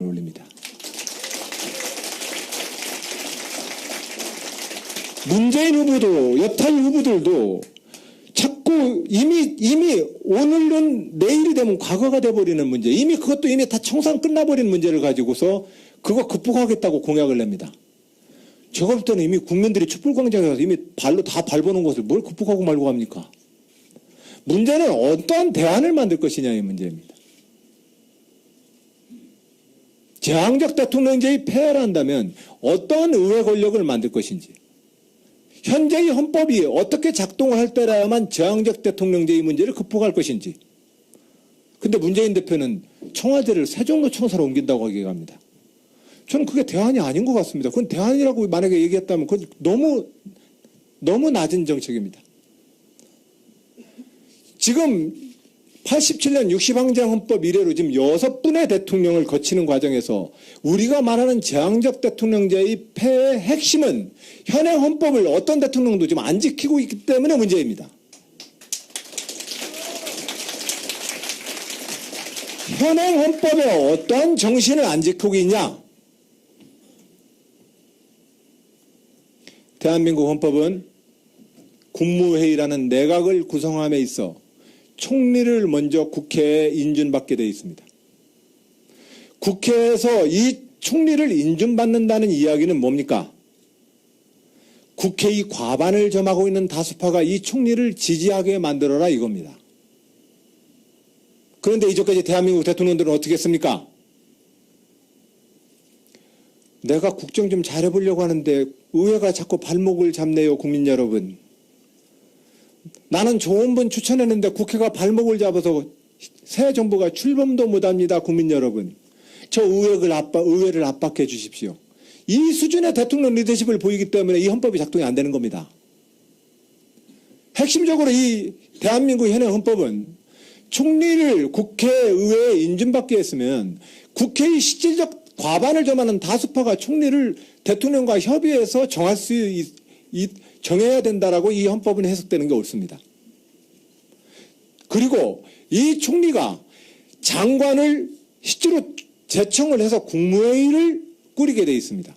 올립니다. 문재인 후보도 여타의 후보들도 자꾸 이미 오늘은 내일이 되면 과거가 돼버리는 문제, 이미 그것도 이미 다 청산 끝나버린 문제를 가지고서 그거 극복하겠다고 공약을 냅니다. 제가 볼 때는 이미 국민들이 촛불광장에 가서 이미 발로 다 밟아놓은 것을 뭘 극복하고 말고 합니까? 문제는 어떠한 대안을 만들 것이냐의 문제입니다. 제왕적 대통령제의 폐해를 한다면 어떠한 의회 권력을 만들 것인지, 현재의 헌법이 어떻게 작동을 할 때라야만 제왕적 대통령제의 문제를 극복할 것인지. 근데 문재인 대표는 청와대를 세종로청사로 옮긴다고 얘기합니다. 저는 그게 대안이 아닌 것 같습니다. 그건 대안이라고 만약에 얘기했다면 그건 너무 낮은 정책입니다. 지금 87년 60항쟁 헌법 이래로 지금 6분의 대통령을 거치는 과정에서 우리가 말하는 제왕적 대통령제의 폐해의 핵심은 현행 헌법을 어떤 대통령도 지금 안 지키고 있기 때문에 문제입니다. 현행 헌법의 어떠한 정신을 안 지키고 있냐? 대한민국 헌법은 국무회의라는 내각을 구성함에 있어 총리를 먼저 국회에 인준받게 되어 있습니다. 국회에서 이 총리를 인준받는다는 이야기는 뭡니까? 국회의 과반을 점하고 있는 다수파가 이 총리를 지지하게 만들어라 이겁니다. 그런데 이제까지 대한민국 대통령들은 어떻게 했습니까? 내가 국정 좀 잘해보려고 하는데 의회가 자꾸 발목을 잡네요, 국민 여러분. 나는 좋은 분 추천했는데 국회가 발목을 잡아서 새 정부가 출범도 못합니다, 국민 여러분. 저 의회를 압박해 주십시오. 이 수준의 대통령 리더십을 보이기 때문에 이 헌법이 작동이 안 되는 겁니다. 핵심적으로 이 대한민국 현행 헌법은 총리를 국회의회에 인준받게 했으면 국회의 실질적 과반을 점하는 다수파가 총리를 대통령과 협의해서 정해야 된다라고 이 헌법은 해석되는 게 옳습니다. 그리고 이 총리가 장관을 실제로 제청을 해서 국무회의를 꾸리게 돼 있습니다.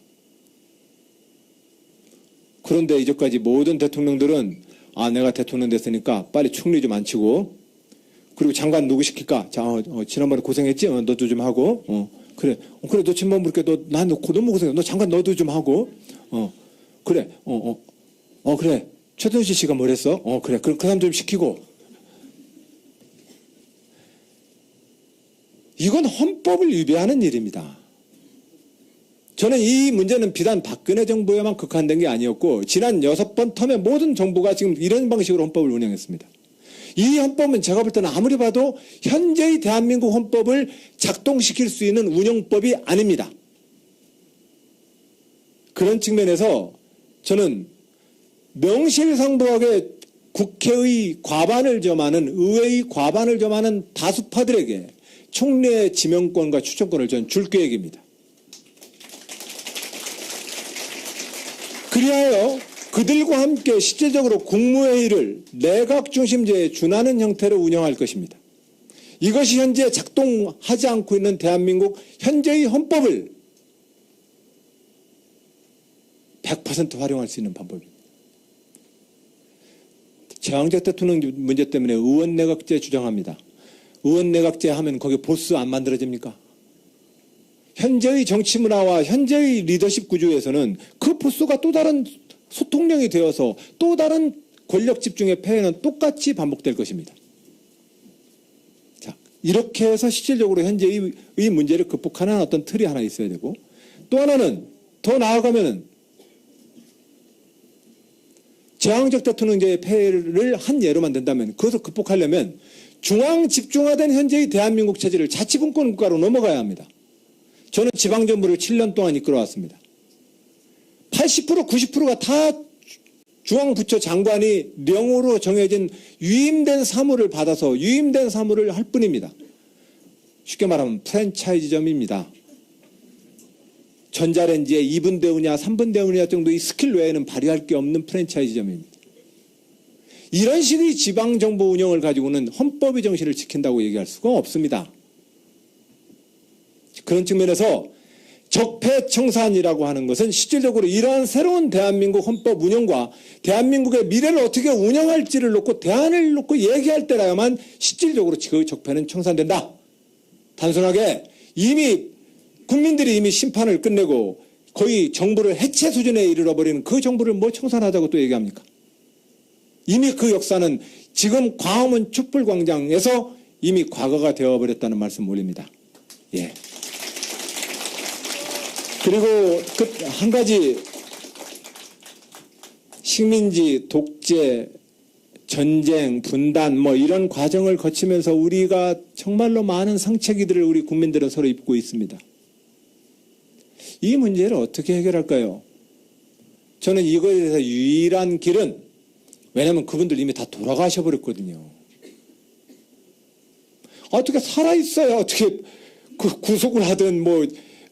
그런데 이제까지 모든 대통령들은 내가 대통령 됐으니까 빨리 총리 좀 앉히고, 그리고 장관 누구 시킬까? 지난번에 고생했지? 너도 좀 하고, 그래 너 친구 물게 너무 고생했어. 너 장관 너도 좀 하고, 그래 최순실 씨가 뭘 했어? 그래 그 사람 좀 시키고. 이건 헌법을 위배하는 일입니다. 저는 이 문제는 비단 박근혜 정부에만 국한된 게 아니었고 지난 6번 텀의 모든 정부가 지금 이런 방식으로 헌법을 운영했습니다. 이 헌법은 제가 볼 때는 아무리 봐도 현재의 대한민국 헌법을 작동시킬 수 있는 운영법이 아닙니다. 그런 측면에서 저는 명실상부하게 국회의 과반을 점하는, 의회의 과반을 점하는 다수파들에게 총리의 지명권과 추천권을 저는 줄 계획입니다. 그리하여 그들과 함께 실질적으로 국무회의를 내각 중심제에 준하는 형태로 운영할 것입니다. 이것이 현재 작동하지 않고 있는 대한민국 현재의 헌법을 100% 활용할 수 있는 방법입니다. 제왕적 대통령 문제 때문에 의원내각제 주장합니다. 의원내각제 하면 거기 보스 안 만들어집니까? 현재의 정치 문화와 현재의 리더십 구조에서는 그 보스가 또 다른 소통령이 되어서 또 다른 권력 집중의 폐해는 똑같이 반복될 것입니다. 자, 이렇게 해서 실질적으로 현재의 문제를 극복하는 어떤 틀이 하나 있어야 되고, 또 하나는 더 나아가면은 제왕적 대통령제의 폐해를 한 예로만 된다면 그것을 극복하려면 중앙 집중화된 현재의 대한민국 체제를 자치분권 국가로 넘어가야 합니다. 저는 지방정부를 7년 동안 이끌어왔습니다. 80% 90%가 다 중앙부처 장관이 명으로 정해진 위임된 사무를 받아서 위임된 사무를 할 뿐입니다. 쉽게 말하면 프랜차이즈점입니다. 전자레인지에 2분 데우냐 3분 데우냐 정도의 스킬 외에는 발휘할 게 없는 프랜차이즈점입니다. 이런 식의 지방정부 운영을 가지고는 헌법의 정신을 지킨다고 얘기할 수가 없습니다. 그런 측면에서 적폐청산이라고 하는 것은 실질적으로 이러한 새로운 대한민국 헌법 운영과 대한민국의 미래를 어떻게 운영할지를 놓고 대안을 놓고 얘기할 때라야만 실질적으로 그 적폐는 청산된다. 단순하게 이미 국민들이 이미 심판을 끝내고 거의 정부를 해체 수준에 이르러버리는 그 정부를 뭐 청산하자고 또 얘기합니까? 이미 그 역사는 지금 광화문 촛불광장에서 이미 과거가 되어버렸다는 말씀 올립니다. 예. 그리고 한 가지 식민지, 독재, 전쟁, 분단 뭐 이런 과정을 거치면서 우리가 정말로 많은 상처기들을 우리 국민들은 서로 입고 있습니다. 이 문제를 어떻게 해결할까요? 저는 이거에 대해서 유일한 길은, 왜냐하면 그분들 이미 다 돌아가셔 버렸거든요. 어떻게 살아있어야 어떻게 구속을 하든 뭐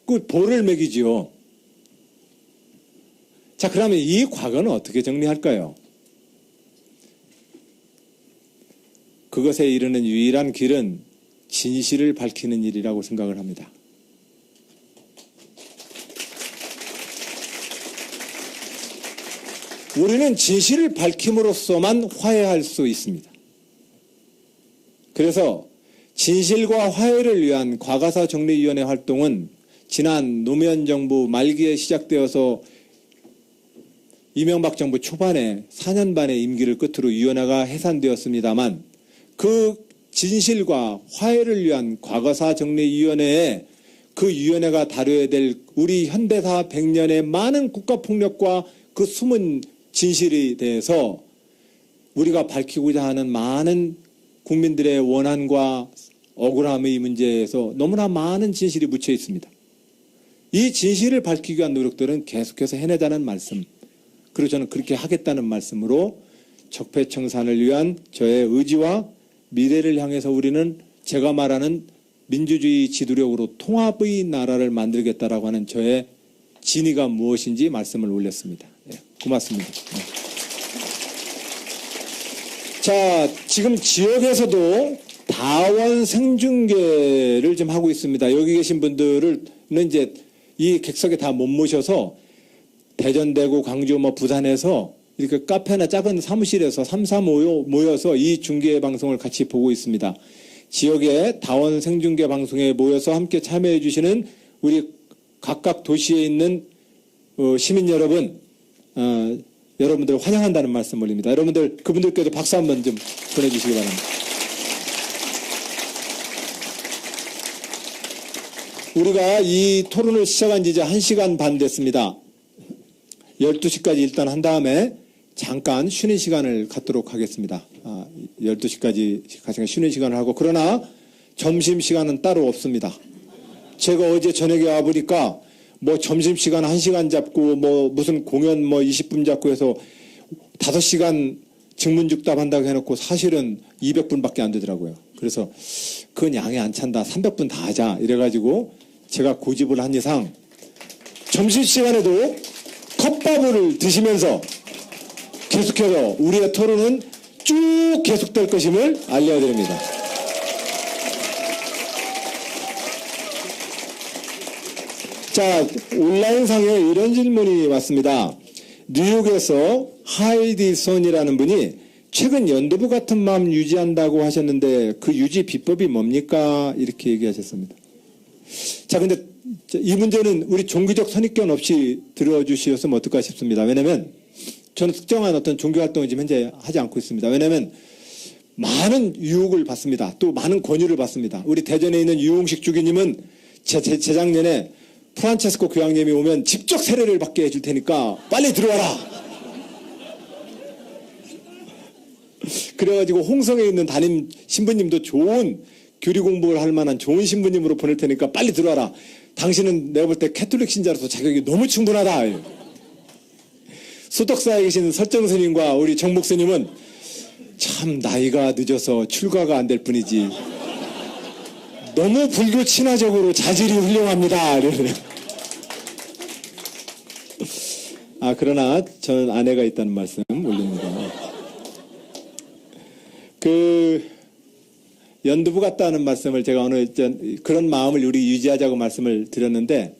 그 벌을 매기지요. 자, 그러면 이 과거는 어떻게 정리할까요? 그것에 이르는 유일한 길은 진실을 밝히는 일이라고 생각을 합니다. 우리는 진실을 밝힘으로써만 화해할 수 있습니다. 그래서 진실과 화해를 위한 과거사 정리위원회 활동은 지난 노무현 정부 말기에 시작되어서 이명박 정부 초반에 4년 반의 임기를 끝으로 위원회가 해산되었습니다만, 그 진실과 화해를 위한 과거사 정리위원회에 그 위원회가 다뤄야 될 우리 현대사 100년의 많은 국가폭력과 그 숨은 진실에 대해서 우리가 밝히고자 하는 많은 국민들의 원한과 억울함의 문제에서 너무나 많은 진실이 묻혀 있습니다. 이 진실을 밝히기 위한 노력들은 계속해서 해내자는 말씀, 그리고 저는 그렇게 하겠다는 말씀으로 적폐청산을 위한 저의 의지와 미래를 향해서 우리는 제가 말하는 민주주의 지도력으로 통합의 나라를 만들겠다라고 하는 저의 진의가 무엇인지 말씀을 올렸습니다. 네, 고맙습니다. 네. 자, 지금 지역에서도 다원 생중계를 좀 하고 있습니다. 여기 계신 분들은 이제 이 객석에 다 못 모셔서 대전, 대구, 광주, 부산에서 이렇게 카페나 작은 사무실에서 3-4 모여서 이 중계 방송을 같이 보고 있습니다. 지역의 다원 생중계 방송에 모여서 함께 참여해 주시는 우리 각각 도시에 있는 시민 여러분, 여러분들 환영한다는 말씀 올립니다. 여러분들, 그분들께도 박수 한번 좀 보내주시기 바랍니다. 우리가 이 토론을 시작한 지 이제 1시간 반 됐습니다. 12시까지 일단 한 다음에 잠깐 쉬는 시간을 갖도록 하겠습니다. 12시까지 가장 쉬는 시간을 하고, 그러나 점심시간은 따로 없습니다. 제가 어제 저녁에 와보니까 점심시간 1시간 잡고 무슨 공연 20분 잡고 해서 5시간 증문즉답 한다고 해놓고 사실은 200분밖에 안 되더라고요. 그래서 그건 양이 안 찬다. 300분 다 하자. 이래가지고 제가 고집을 한 이상 점심시간에도 컵밥을 드시면서 계속해서 우리의 토론은 쭉 계속될 것임을 알려드립니다. 자, 온라인상에 이런 질문이 왔습니다. 뉴욕에서 하이디 손이라는 분이 최근 연두부 같은 마음 유지한다고 하셨는데 그 유지 비법이 뭡니까? 이렇게 얘기하셨습니다. 자, 근데 이 문제는 우리 종교적 선입견 없이 들어주셨으면 어떨까 싶습니다. 왜냐하면 저는 특정한 어떤 종교활동을 지금 현재 하지 않고 있습니다. 왜냐하면 많은 유혹을 받습니다. 또 많은 권유를 받습니다. 우리 대전에 있는 유홍식 주기님은 재작년에 프란체스코 교황님이 오면 직접 세례를 받게 해줄 테니까 빨리 들어와라. 그래가지고 홍성에 있는 담임 신부님도 좋은 교리 공부를 할 만한 좋은 신부님으로 보낼 테니까 빨리 들어와라. 당신은 내가 볼 때 캐톨릭 신자로서 자격이 너무 충분하다. 수덕사에 계신 설정 스님과 우리 정목 스님은 참 나이가 늦어서 출가가 안 될 뿐이지 너무 불교 친화적으로 자질이 훌륭합니다. 그러나 저는 아내가 있다는 말씀 올립니다. 연두부 같다는 말씀을 제가 오늘 그런 마음을 우리 유지하자고 말씀을 드렸는데,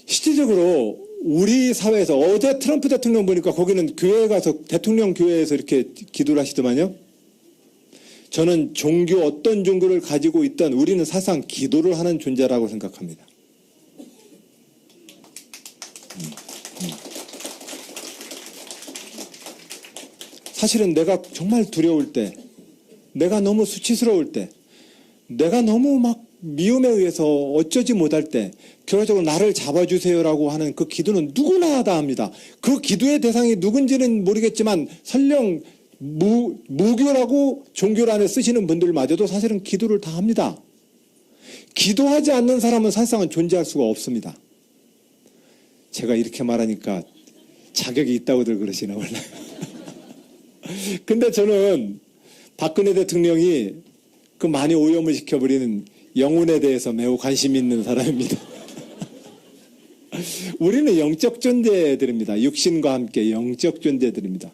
실질적으로 우리 사회에서 어제 트럼프 대통령 보니까 거기는 교회에 가서 대통령 교회에서 이렇게 기도를 하시더만요. 저는 어떤 종교를 가지고 있던 우리는 사실상 기도를 하는 존재라고 생각합니다. 사실은 내가 정말 두려울 때, 내가 너무 수치스러울 때, 내가 너무 막 미움에 의해서 어쩌지 못할 때, 결과적으로 나를 잡아주세요라고 하는 그 기도는 누구나 다 합니다. 그 기도의 대상이 누군지는 모르겠지만 설령 무교라고 종교를 안에 쓰시는 분들마저도 사실은 기도를 다 합니다. 기도하지 않는 사람은 사실상은 존재할 수가 없습니다. 제가 이렇게 말하니까 자격이 있다고들 그러시나 몰라요. 근데 저는 박근혜 대통령이 그 많이 오염을 시켜버리는 영혼에 대해서 매우 관심 있는 사람입니다. 우리는 영적 존재들입니다. 육신과 함께 영적 존재들입니다.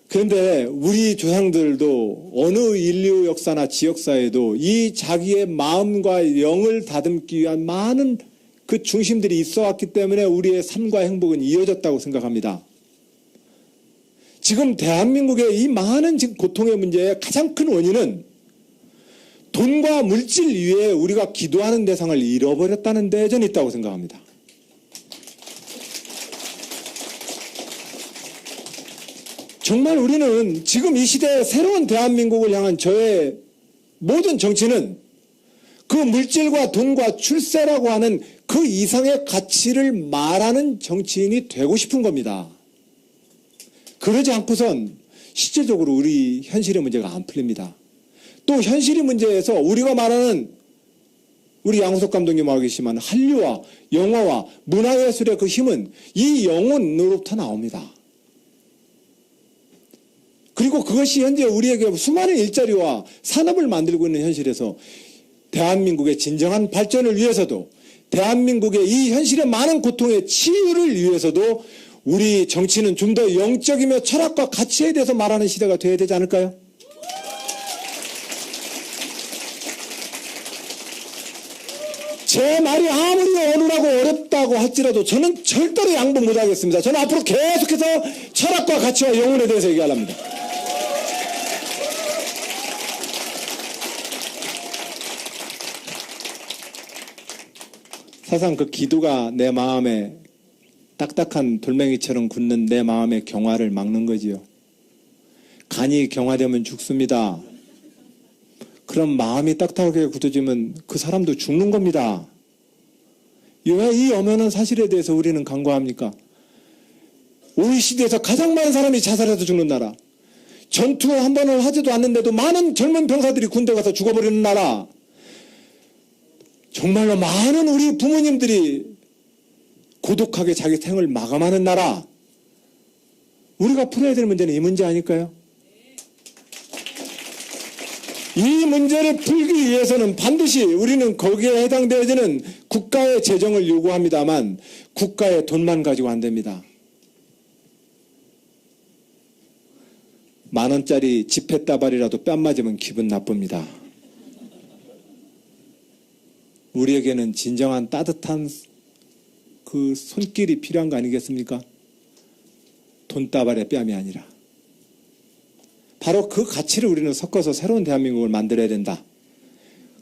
그런데 우리 조상들도 어느 인류 역사나 지역사에도 이 자기의 마음과 영을 다듬기 위한 많은 그 중심들이 있어 왔기 때문에 우리의 삶과 행복은 이어졌다고 생각합니다. 지금 대한민국의 이 많은 고통의 문제의 가장 큰 원인은 돈과 물질 위에 우리가 기도하는 대상을 잃어버렸다는 데 저는 있다고 생각합니다. 정말 우리는 지금 이 시대의 새로운 대한민국을 향한 저의 모든 정치는 그 물질과 돈과 출세라고 하는 그 이상의 가치를 말하는 정치인이 되고 싶은 겁니다. 그러지 않고선 실질적으로 우리 현실의 문제가 안 풀립니다. 또 현실의 문제에서 우리가 말하는 우리 양우석 감독님 말하고 계시지만 한류와 영화와 문화예술의 그 힘은 이 영혼으로부터 나옵니다. 그리고 그것이 현재 우리에게 수많은 일자리와 산업을 만들고 있는 현실에서 대한민국의 진정한 발전을 위해서도 대한민국의 이 현실의 많은 고통의 치유를 위해서도 우리 정치는 좀 더 영적이며 철학과 가치에 대해서 말하는 시대가 되어야 되지 않을까요? 제 말이 아무리 어눌하고 어렵다고 할지라도 저는 절대로 양보 못하겠습니다. 저는 앞으로 계속해서 철학과 가치와 영혼에 대해서 얘기하랍니다. 사실상 그 기도가 내 마음에 딱딱한 돌멩이처럼 굳는 내 마음의 경화를 막는 거지요. 간이 경화되면 죽습니다. 그럼 마음이 딱딱하게 굳어지면 그 사람도 죽는 겁니다. 왜 이 엄연한 사실에 대해서 우리는 간과합니까? OECD에서 가장 많은 사람이 자살해서 죽는 나라, 전투 한 번을 하지도 않는데도 많은 젊은 병사들이 군대 가서 죽어버리는 나라, 정말로 많은 우리 부모님들이 고독하게 자기 생을 마감하는 나라, 우리가 풀어야 될 문제는 이 문제 아닐까요? 이 문제를 풀기 위해서는 반드시 우리는 거기에 해당되어지는 국가의 재정을 요구합니다만 국가의 돈만 가지고 안 됩니다. 10,000원짜리 지폐다발이라도 뺨 맞으면 기분 나쁩니다. 우리에게는 진정한 따뜻한 그 손길이 필요한 거 아니겠습니까? 돈다발의 뺨이 아니라. 바로 그 가치를 우리는 섞어서 새로운 대한민국을 만들어야 된다.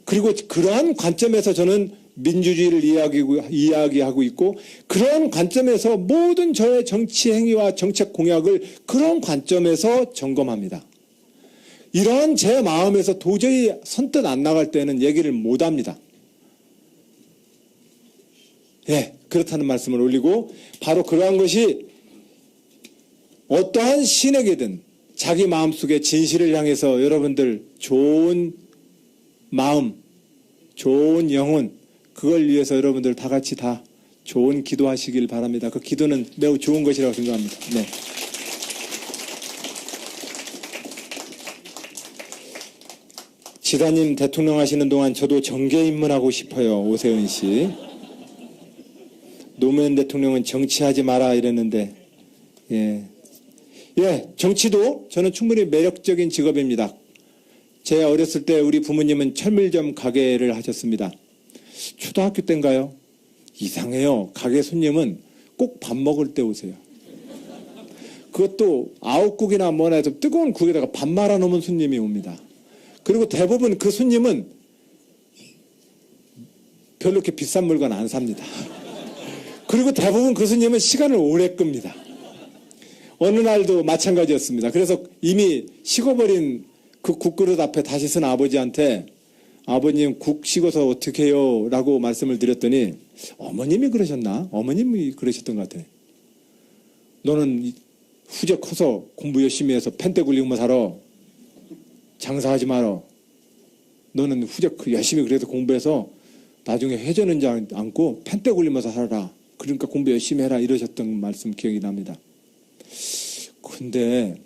그리고 그러한 관점에서 저는 민주주의를 이야기하고 있고, 그런 관점에서 모든 저의 정치 행위와 정책 공약을 그런 관점에서 점검합니다. 이러한 제 마음에서 도저히 선뜻 안 나갈 때는 얘기를 못합니다. 예, 그렇다는 말씀을 올리고, 바로 그러한 것이 어떠한 신에게든 자기 마음속에 진실을 향해서 여러분들 좋은 마음, 좋은 영혼, 그걸 위해서 여러분들 다 같이 다 좋은 기도하시길 바랍니다. 그 기도는 매우 좋은 것이라고 생각합니다. 네. 지사님 대통령 하시는 동안 저도 정계 입문하고 싶어요. 오세훈 씨. 노무현 대통령은 정치하지 마라 이랬는데, 예, 정치도 저는 충분히 매력적인 직업입니다. 제 어렸을 때 우리 부모님은 철물점 가게를 하셨습니다. 초등학교 때인가요? 이상해요. 가게 손님은 꼭 밥 먹을 때 오세요. 그것도 아욱국이나 뭐나 해서 뜨거운 국에다가 밥 말아 놓으면 손님이 옵니다. 그리고 대부분 그 손님은 별로 이렇게 비싼 물건 안 삽니다. 그리고 대부분 그 손님은 시간을 오래 끕니다. 어느 날도 마찬가지였습니다. 그래서 이미 식어버린 그 국그릇 앞에 다시 쓴 아버지한테 아버님 국 식어서 어떻게 해요? 라고 말씀을 드렸더니 어머님이 그러셨나? 어머님이 그러셨던 것 같아요. 너는 후제 커서 공부 열심히 해서 펜대 굴리고만 살아. 장사하지 마라. 너는 후제 열심히 그래서 공부해서 나중에 회전은 않고 펜대 굴리면서 살아라. 그러니까 공부 열심히 해라. 이러셨던 말씀 기억이 납니다. 근데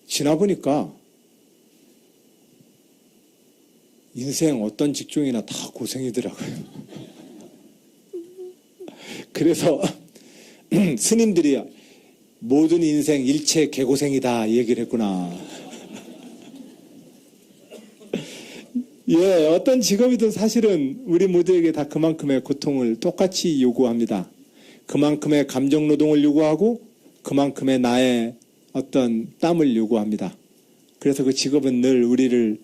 지나보니까 인생 어떤 직종이나 다 고생이더라고요. 그래서 스님들이 모든 인생 일체 개고생이다 얘기를 했구나. 예, 어떤 직업이든 사실은 우리 모두에게 다 그만큼의 고통을 똑같이 요구합니다. 그만큼의 감정 노동을 요구하고 그만큼의 나의 어떤 땀을 요구합니다. 그래서 그 직업은 늘 우리를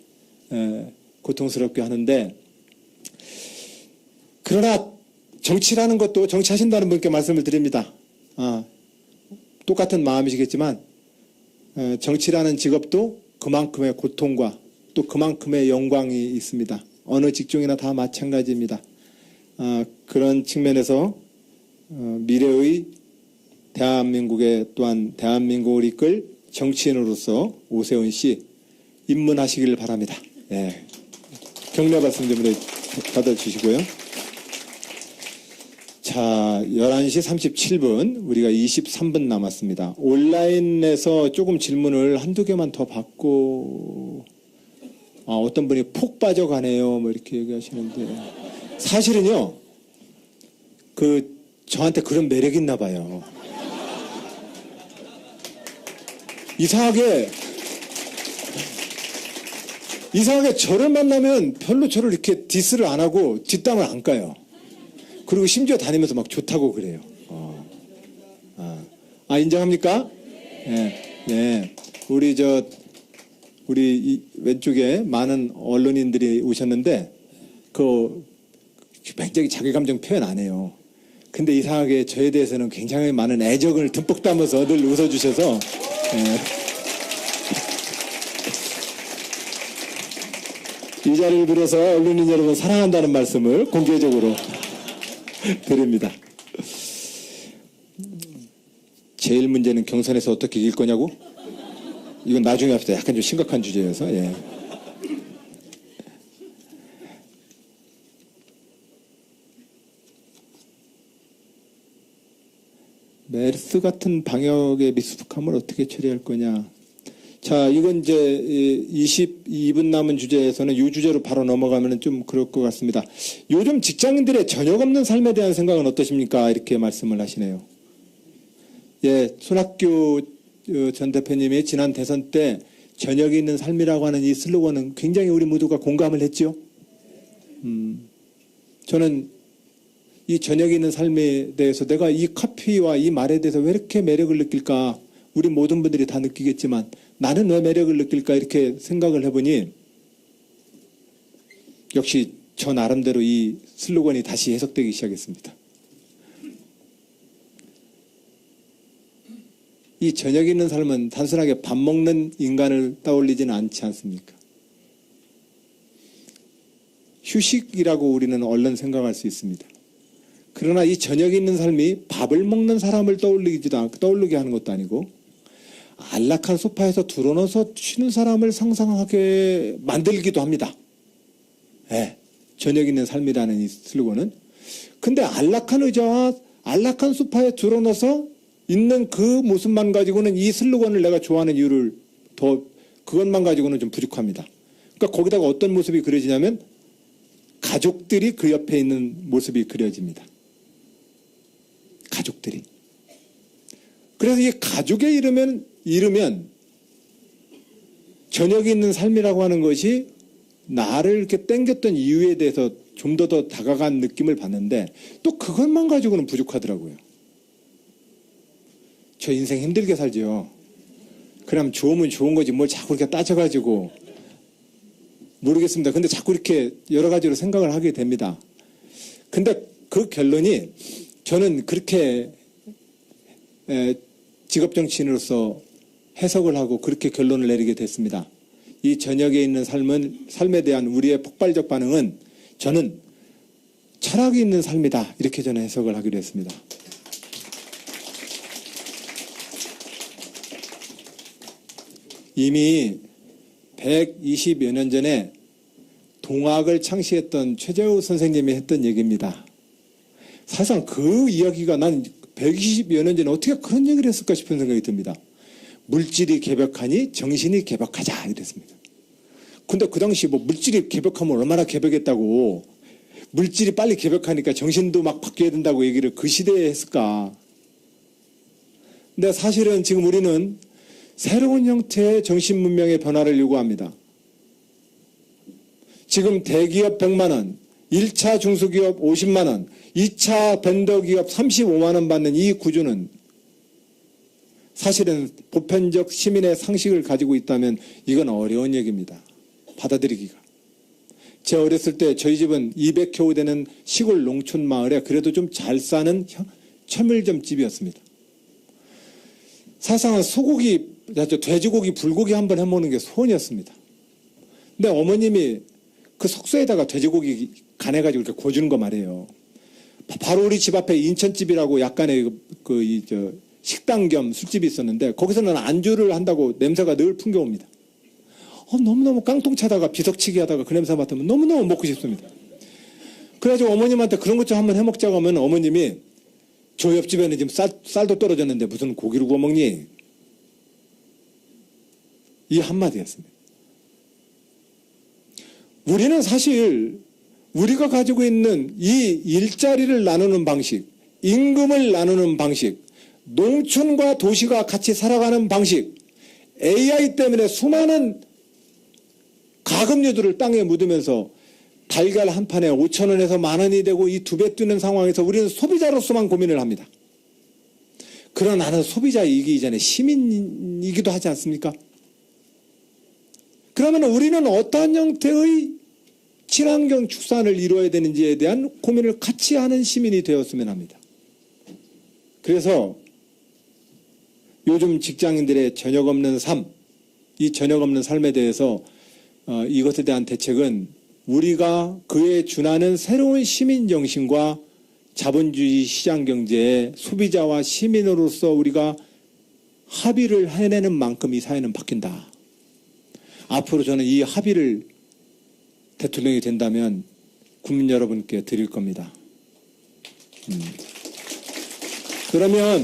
고통스럽게 하는데, 그러나 정치라는 것도 정치하신다는 분께 말씀을 드립니다. 똑같은 마음이시겠지만 정치라는 직업도 그만큼의 고통과 또 그만큼의 영광이 있습니다. 어느 직종이나 다 마찬가지입니다. 그런 측면에서 미래의 대한민국에 또한 대한민국을 이끌 정치인으로서 오세훈 씨 입문하시길 바랍니다. 예. 격려 말씀 좀 받아주시고요. 자, 11시 37분, 우리가 23분 남았습니다. 온라인에서 조금 질문을 한두 개만 더 받고, 어떤 분이 폭 빠져가네요. 뭐 이렇게 얘기하시는데. 사실은요, 저한테 그런 매력이 있나 봐요. 이상하게 저를 만나면 별로 저를 이렇게 디스를 안 하고 뒷담을 안 까요. 그리고 심지어 다니면서 막 좋다고 그래요. 인정합니까? 네. 네. 우리 이 왼쪽에 많은 언론인들이 오셨는데, 굉장히 자기 감정 표현 안 해요. 근데 이상하게 저에 대해서는 굉장히 많은 애정을 듬뿍 담아서 늘 웃어주셔서, 이 자리를 빌어서 언론인 여러분 사랑한다는 말씀을 공개적으로 드립니다. 제일 문제는 경선에서 어떻게 이길 거냐고? 이건 나중에 합시다. 약간 좀 심각한 주제여서. 예. 메르스 같은 방역의 미숙함을 어떻게 처리할 거냐. 자, 이건 이제 22분 남은 주제에서는 이 주제로 바로 넘어가면 좀 그럴 것 같습니다. 요즘 직장인들의 저녁 없는 삶에 대한 생각은 어떠십니까? 이렇게 말씀을 하시네요. 예, 손학규 전 대표님이 지난 대선 때 저녁이 있는 삶이라고 하는 이 슬로건은 굉장히 우리 모두가 공감을 했죠. 저는 이 저녁이 있는 삶에 대해서 내가 이 커피와 이 말에 대해서 왜 이렇게 매력을 느낄까? 우리 모든 분들이 다 느끼겠지만 나는 왜 매력을 느낄까? 이렇게 생각을 해보니 역시 저 나름대로 이 슬로건이 다시 해석되기 시작했습니다. 이 저녁 있는 삶은 단순하게 밥 먹는 인간을 떠올리지는 않지 않습니까? 휴식이라고 우리는 얼른 생각할 수 있습니다. 그러나 이 저녁 있는 삶이 밥을 먹는 사람을 떠올리게 하는 것도 아니고 안락한 소파에서 드러눠서 쉬는 사람을 상상하게 만들기도 합니다. 네, 저녁 있는 삶이라는 이 슬로건은. 근데 안락한 의자와 안락한 소파에 드러눠서 있는 그 모습만 가지고는 이 슬로건을 내가 좋아하는 이유를 그것만 가지고는 좀 부족합니다. 그러니까 거기다가 어떤 모습이 그려지냐면 가족들이 그 옆에 있는 모습이 그려집니다. 가족들이. 그래서 이 가족에 이르면 저녁이 있는 삶이라고 하는 것이 나를 이렇게 땡겼던 이유에 대해서 좀 더 다가간 느낌을 받는데 또 그것만 가지고는 부족하더라고요. 저 인생 힘들게 살지요. 그럼 좋으면 좋은 거지 뭘 자꾸 이렇게 따져가지고 모르겠습니다. 근데 자꾸 이렇게 여러 가지로 생각을 하게 됩니다. 근데 그 결론이 저는 그렇게 직업정치인으로서 해석을 하고 그렇게 결론을 내리게 됐습니다. 이 저녁에 있는 삶에 대한 우리의 폭발적 반응은 저는 철학이 있는 삶이다. 이렇게 저는 해석을 하기로 했습니다. 이미 120여 년 전에 동학을 창시했던 최재우 선생님이 했던 얘기입니다. 사실상 그 이야기가 난 120여 년 전에 어떻게 그런 얘기를 했을까 싶은 생각이 듭니다. 물질이 개벽하니 정신이 개벽하자 이랬습니다. 근데 그 당시 뭐 물질이 개벽하면 얼마나 개벽했다고 물질이 빨리 개벽하니까 정신도 막 바뀌어야 된다고 얘기를 그 시대에 했을까. 근데 사실은 지금 우리는 새로운 형태의 정신문명의 변화를 요구합니다. 지금 대기업 100만 원, 1차 중소기업 50만 원, 2차 벤더기업 35만 원 받는 이 구조는 사실은 보편적 시민의 상식을 가지고 있다면 이건 어려운 얘기입니다. 받아들이기가. 제 어렸을 때 저희 집은 200호 되는 시골 농촌 마을에 그래도 좀 잘 사는 철물점집이었습니다. 사실상 소고기, 돼지고기, 불고기 한번 해먹는 게 소원이었습니다. 근데 어머님이 그 석쇠에다가 돼지고기 간해가지고 이렇게 구워주는 거 말이에요. 바로 우리 집 앞에 인천집이라고 약간의 식당 겸 술집이 있었는데 거기서는 안주를 한다고 냄새가 늘 풍겨옵니다. 너무너무 깡통 차다가 비석치기 하다가 그 냄새 맡으면 너무너무 먹고 싶습니다. 그래가지고 어머님한테 그런 것 좀 한번 해먹자고 하면 어머님이 저 옆집에는 지금 쌀도 떨어졌는데 무슨 고기를 구워 먹니? 이 한마디였습니다. 우리는 사실 우리가 가지고 있는 이 일자리를 나누는 방식, 임금을 나누는 방식, 농촌과 도시가 같이 살아가는 방식, AI 때문에 수많은 가금류들을 땅에 묻으면서 달걀 한 판에 5,000원에서 10,000원이 되고 이 2배 뛰는 상황에서 우리는 소비자로서만 고민을 합니다. 그러나 나는 소비자이기 이전에 시민이기도 하지 않습니까? 그러면 우리는 어떤 형태의 친환경 축산을 이루어야 되는지에 대한 고민을 같이 하는 시민이 되었으면 합니다. 그래서 요즘 직장인들의 저녁 없는 삶, 이 저녁 없는 삶에 대해서 이것에 대한 대책은 우리가 그에 준하는 새로운 시민정신과 자본주의 시장경제의 소비자와 시민으로서 우리가 합의를 해내는 만큼 이 사회는 바뀐다. 앞으로 저는 이 합의를 대통령이 된다면 국민 여러분께 드릴 겁니다. 그러면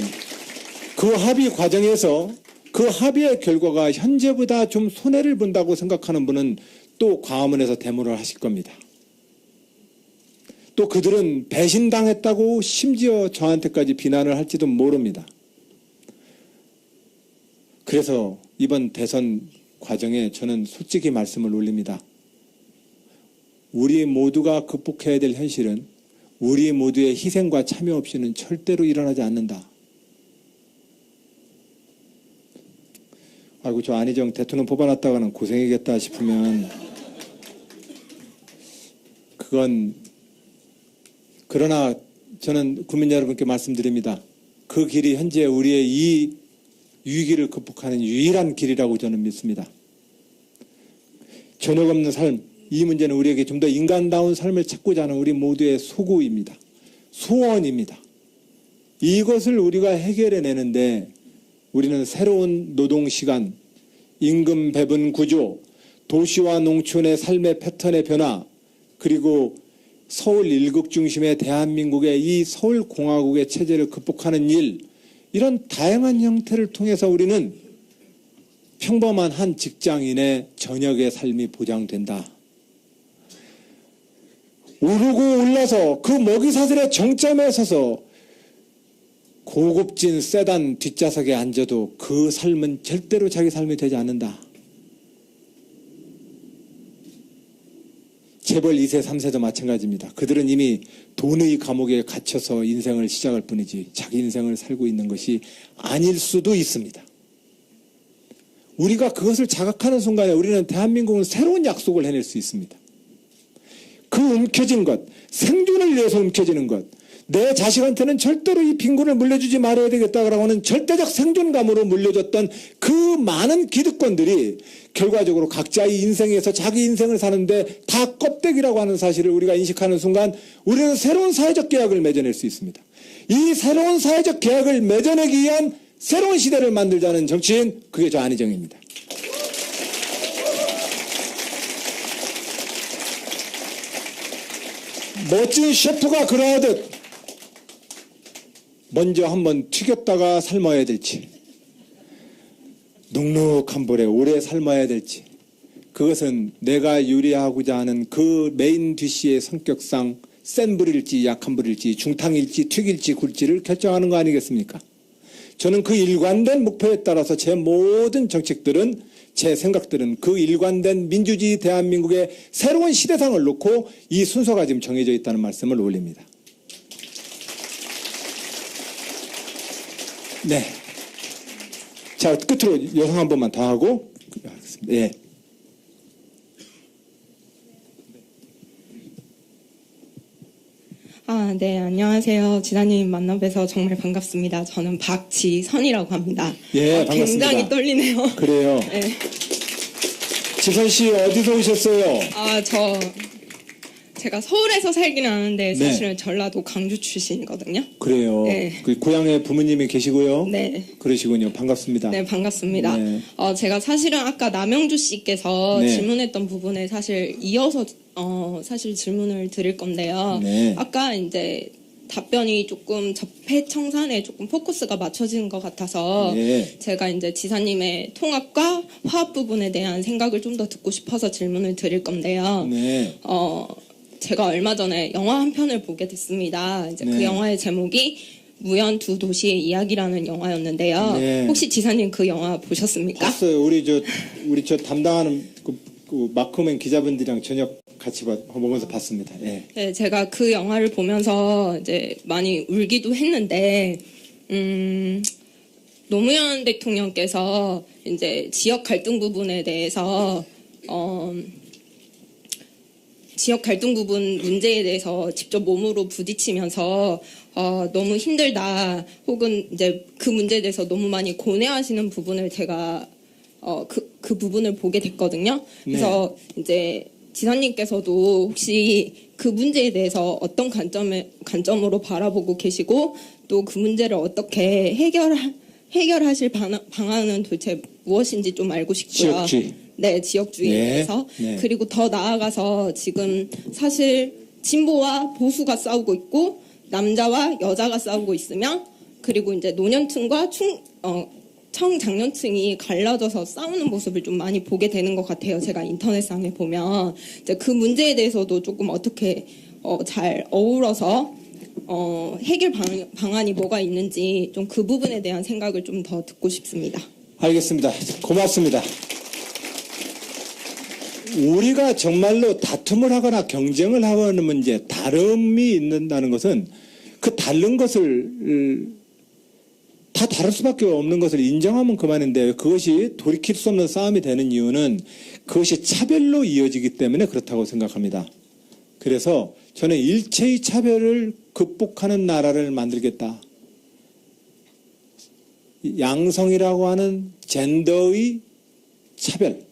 그 합의 과정에서 그 합의의 결과가 현재보다 좀 손해를 본다고 생각하는 분은 또 광화문에서 데모를 하실 겁니다. 또 그들은 배신당했다고 심지어 저한테까지 비난을 할지도 모릅니다. 그래서 이번 대선 과정에 저는 솔직히 말씀을 올립니다. 우리 모두가 극복해야 될 현실은 우리 모두의 희생과 참여 없이는 절대로 일어나지 않는다. 아이고 저 안희정 대통령 뽑아놨다가는 고생이겠다 싶으면 그건 그러나 저는 국민 여러분께 말씀드립니다. 그 길이 현재 우리의 이 위기를 극복하는 유일한 길이라고 저는 믿습니다. 저녁 없는 삶, 이 문제는 우리에게 좀 더 인간다운 삶을 찾고자 하는 우리 모두의 소구입니다. 소원입니다. 이것을 우리가 해결해내는데 우리는 새로운 노동시간, 임금 배분 구조, 도시와 농촌의 삶의 패턴의 변화, 그리고 서울 일극 중심의 대한민국의 이 서울공화국의 체제를 극복하는 일, 이런 다양한 형태를 통해서 우리는 평범한 한 직장인의 저녁의 삶이 보장된다. 오르고 올라서 그 먹이사슬의 정점에 서서 고급진 세단 뒷좌석에 앉아도 그 삶은 절대로 자기 삶이 되지 않는다. 재벌 2세, 3세도 마찬가지입니다. 그들은 이미 돈의 감옥에 갇혀서 인생을 시작할 뿐이지 자기 인생을 살고 있는 것이 아닐 수도 있습니다. 우리가 그것을 자각하는 순간에 우리는 대한민국은 새로운 약속을 해낼 수 있습니다. 그 움켜진 것, 생존을 위해서 움켜지는 것, 내 자식한테는 절대로 이 빈곤을 물려주지 말아야 되겠다라고 하는 절대적 생존감으로 물려줬던 그 많은 기득권들이 결과적으로 각자의 인생에서 자기 인생을 사는데 다 껍데기라고 하는 사실을 우리가 인식하는 순간 우리는 새로운 사회적 계약을 맺어낼 수 있습니다. 이 새로운 사회적 계약을 맺어내기 위한 새로운 시대를 만들자는 정치인, 그게 저 안희정입니다. 멋진 셰프가 그러하듯 먼저 한번 튀겼다가 삶아야 될지, 눅눅한 불에 오래 삶아야 될지, 그것은 내가 요리하고자 하는 그 메인 디쉬의 성격상 센 불일지 약한 불일지 중탕일지 튀길지 굴지를 결정하는 거 아니겠습니까? 저는 그 일관된 목표에 따라서 제 모든 정책들은, 제 생각들은 그 일관된 민주주의 대한민국의 새로운 시대상을 놓고 이 순서가 지금 정해져 있다는 말씀을 올립니다. 네. 자, 끝으로 여성 한 번만 더 하고 하겠습니다. 예. 네, 안녕하세요. 지사님 만나 뵈서 정말 반갑습니다. 저는 박지선이라고 합니다. 예, 반갑습니다. 굉장히 떨리네요. 그래요. 네. 지선 씨 어디서 오셨어요? 제가 서울에서 살기는 하는데 네. 사실은 전라도 강주 출신이거든요. 그래요. 네. 그 고향에 부모님이 계시고요. 네. 그러시군요. 반갑습니다. 네, 반갑습니다. 네. 제가 사실은 아까 남영주 씨께서 네. 질문했던 부분에 사실 이어서 사실 질문을 드릴 건데요. 네. 아까 이제 답변이 조금 적폐 청산에 조금 포커스가 맞춰지는 것 같아서 네. 제가 이제 지사님의 통합과 화합 부분에 대한 생각을 좀 더 듣고 싶어서 질문을 드릴 건데요. 네. 제가 얼마 전에 영화 한 편을 보게 됐습니다. 이제 네. 그 영화의 제목이 무연 두 도시의 이야기라는 영화였는데요. 네. 혹시 지사님 그 영화 보셨습니까? 봤어요. 우리 저 담당하는 그 마크맨 기자분들이랑 저녁 같이 먹으면서 봤습니다. 예. 네, 제가 그 영화를 보면서 이제 많이 울기도 했는데, 노무현 대통령께서 이제 지역 갈등 부분에 대해서, 지역 갈등 부분 문제에 대해서 직접 몸으로 부딪히면서, 너무 힘들다, 혹은 이제 그 문제에 대해서 너무 많이 고뇌하시는 부분을 제가, 그 부분을 보게 됐거든요. 그래서 이제 지사님께서도 혹시 그 문제에 대해서 어떤 관점으로 바라보고 계시고 또 그 문제를 어떻게 해결하실 방안은 도대체 무엇인지 좀 알고 싶고요. 지역주의. 네, 지역주의에 네. 대해서. 네. 그리고 더 나아가서 지금 사실 진보와 보수가 싸우고 있고 남자와 여자가 싸우고 있으며 그리고 이제 노년층과 청장년층이 갈라져서 싸우는 모습을 좀 많이 보게 되는 것 같아요. 제가 인터넷상에 보면 이제 그 문제에 대해서도 조금 어떻게 잘 어우러서 해결 방안이 뭐가 있는지 좀 그 부분에 대한 생각을 좀 더 듣고 싶습니다. 알겠습니다. 고맙습니다. 우리가 정말로 다툼을 하거나 경쟁을 하는 문제, 다름이 있는다는 것은 그 다른 것을 다 다를 수밖에 없는 것을 인정하면 그만인데 그것이 돌이킬 수 없는 싸움이 되는 이유는 그것이 차별로 이어지기 때문에 그렇다고 생각합니다. 그래서 저는 일체의 차별을 극복하는 나라를 만들겠다. 양성이라고 하는 젠더의 차별,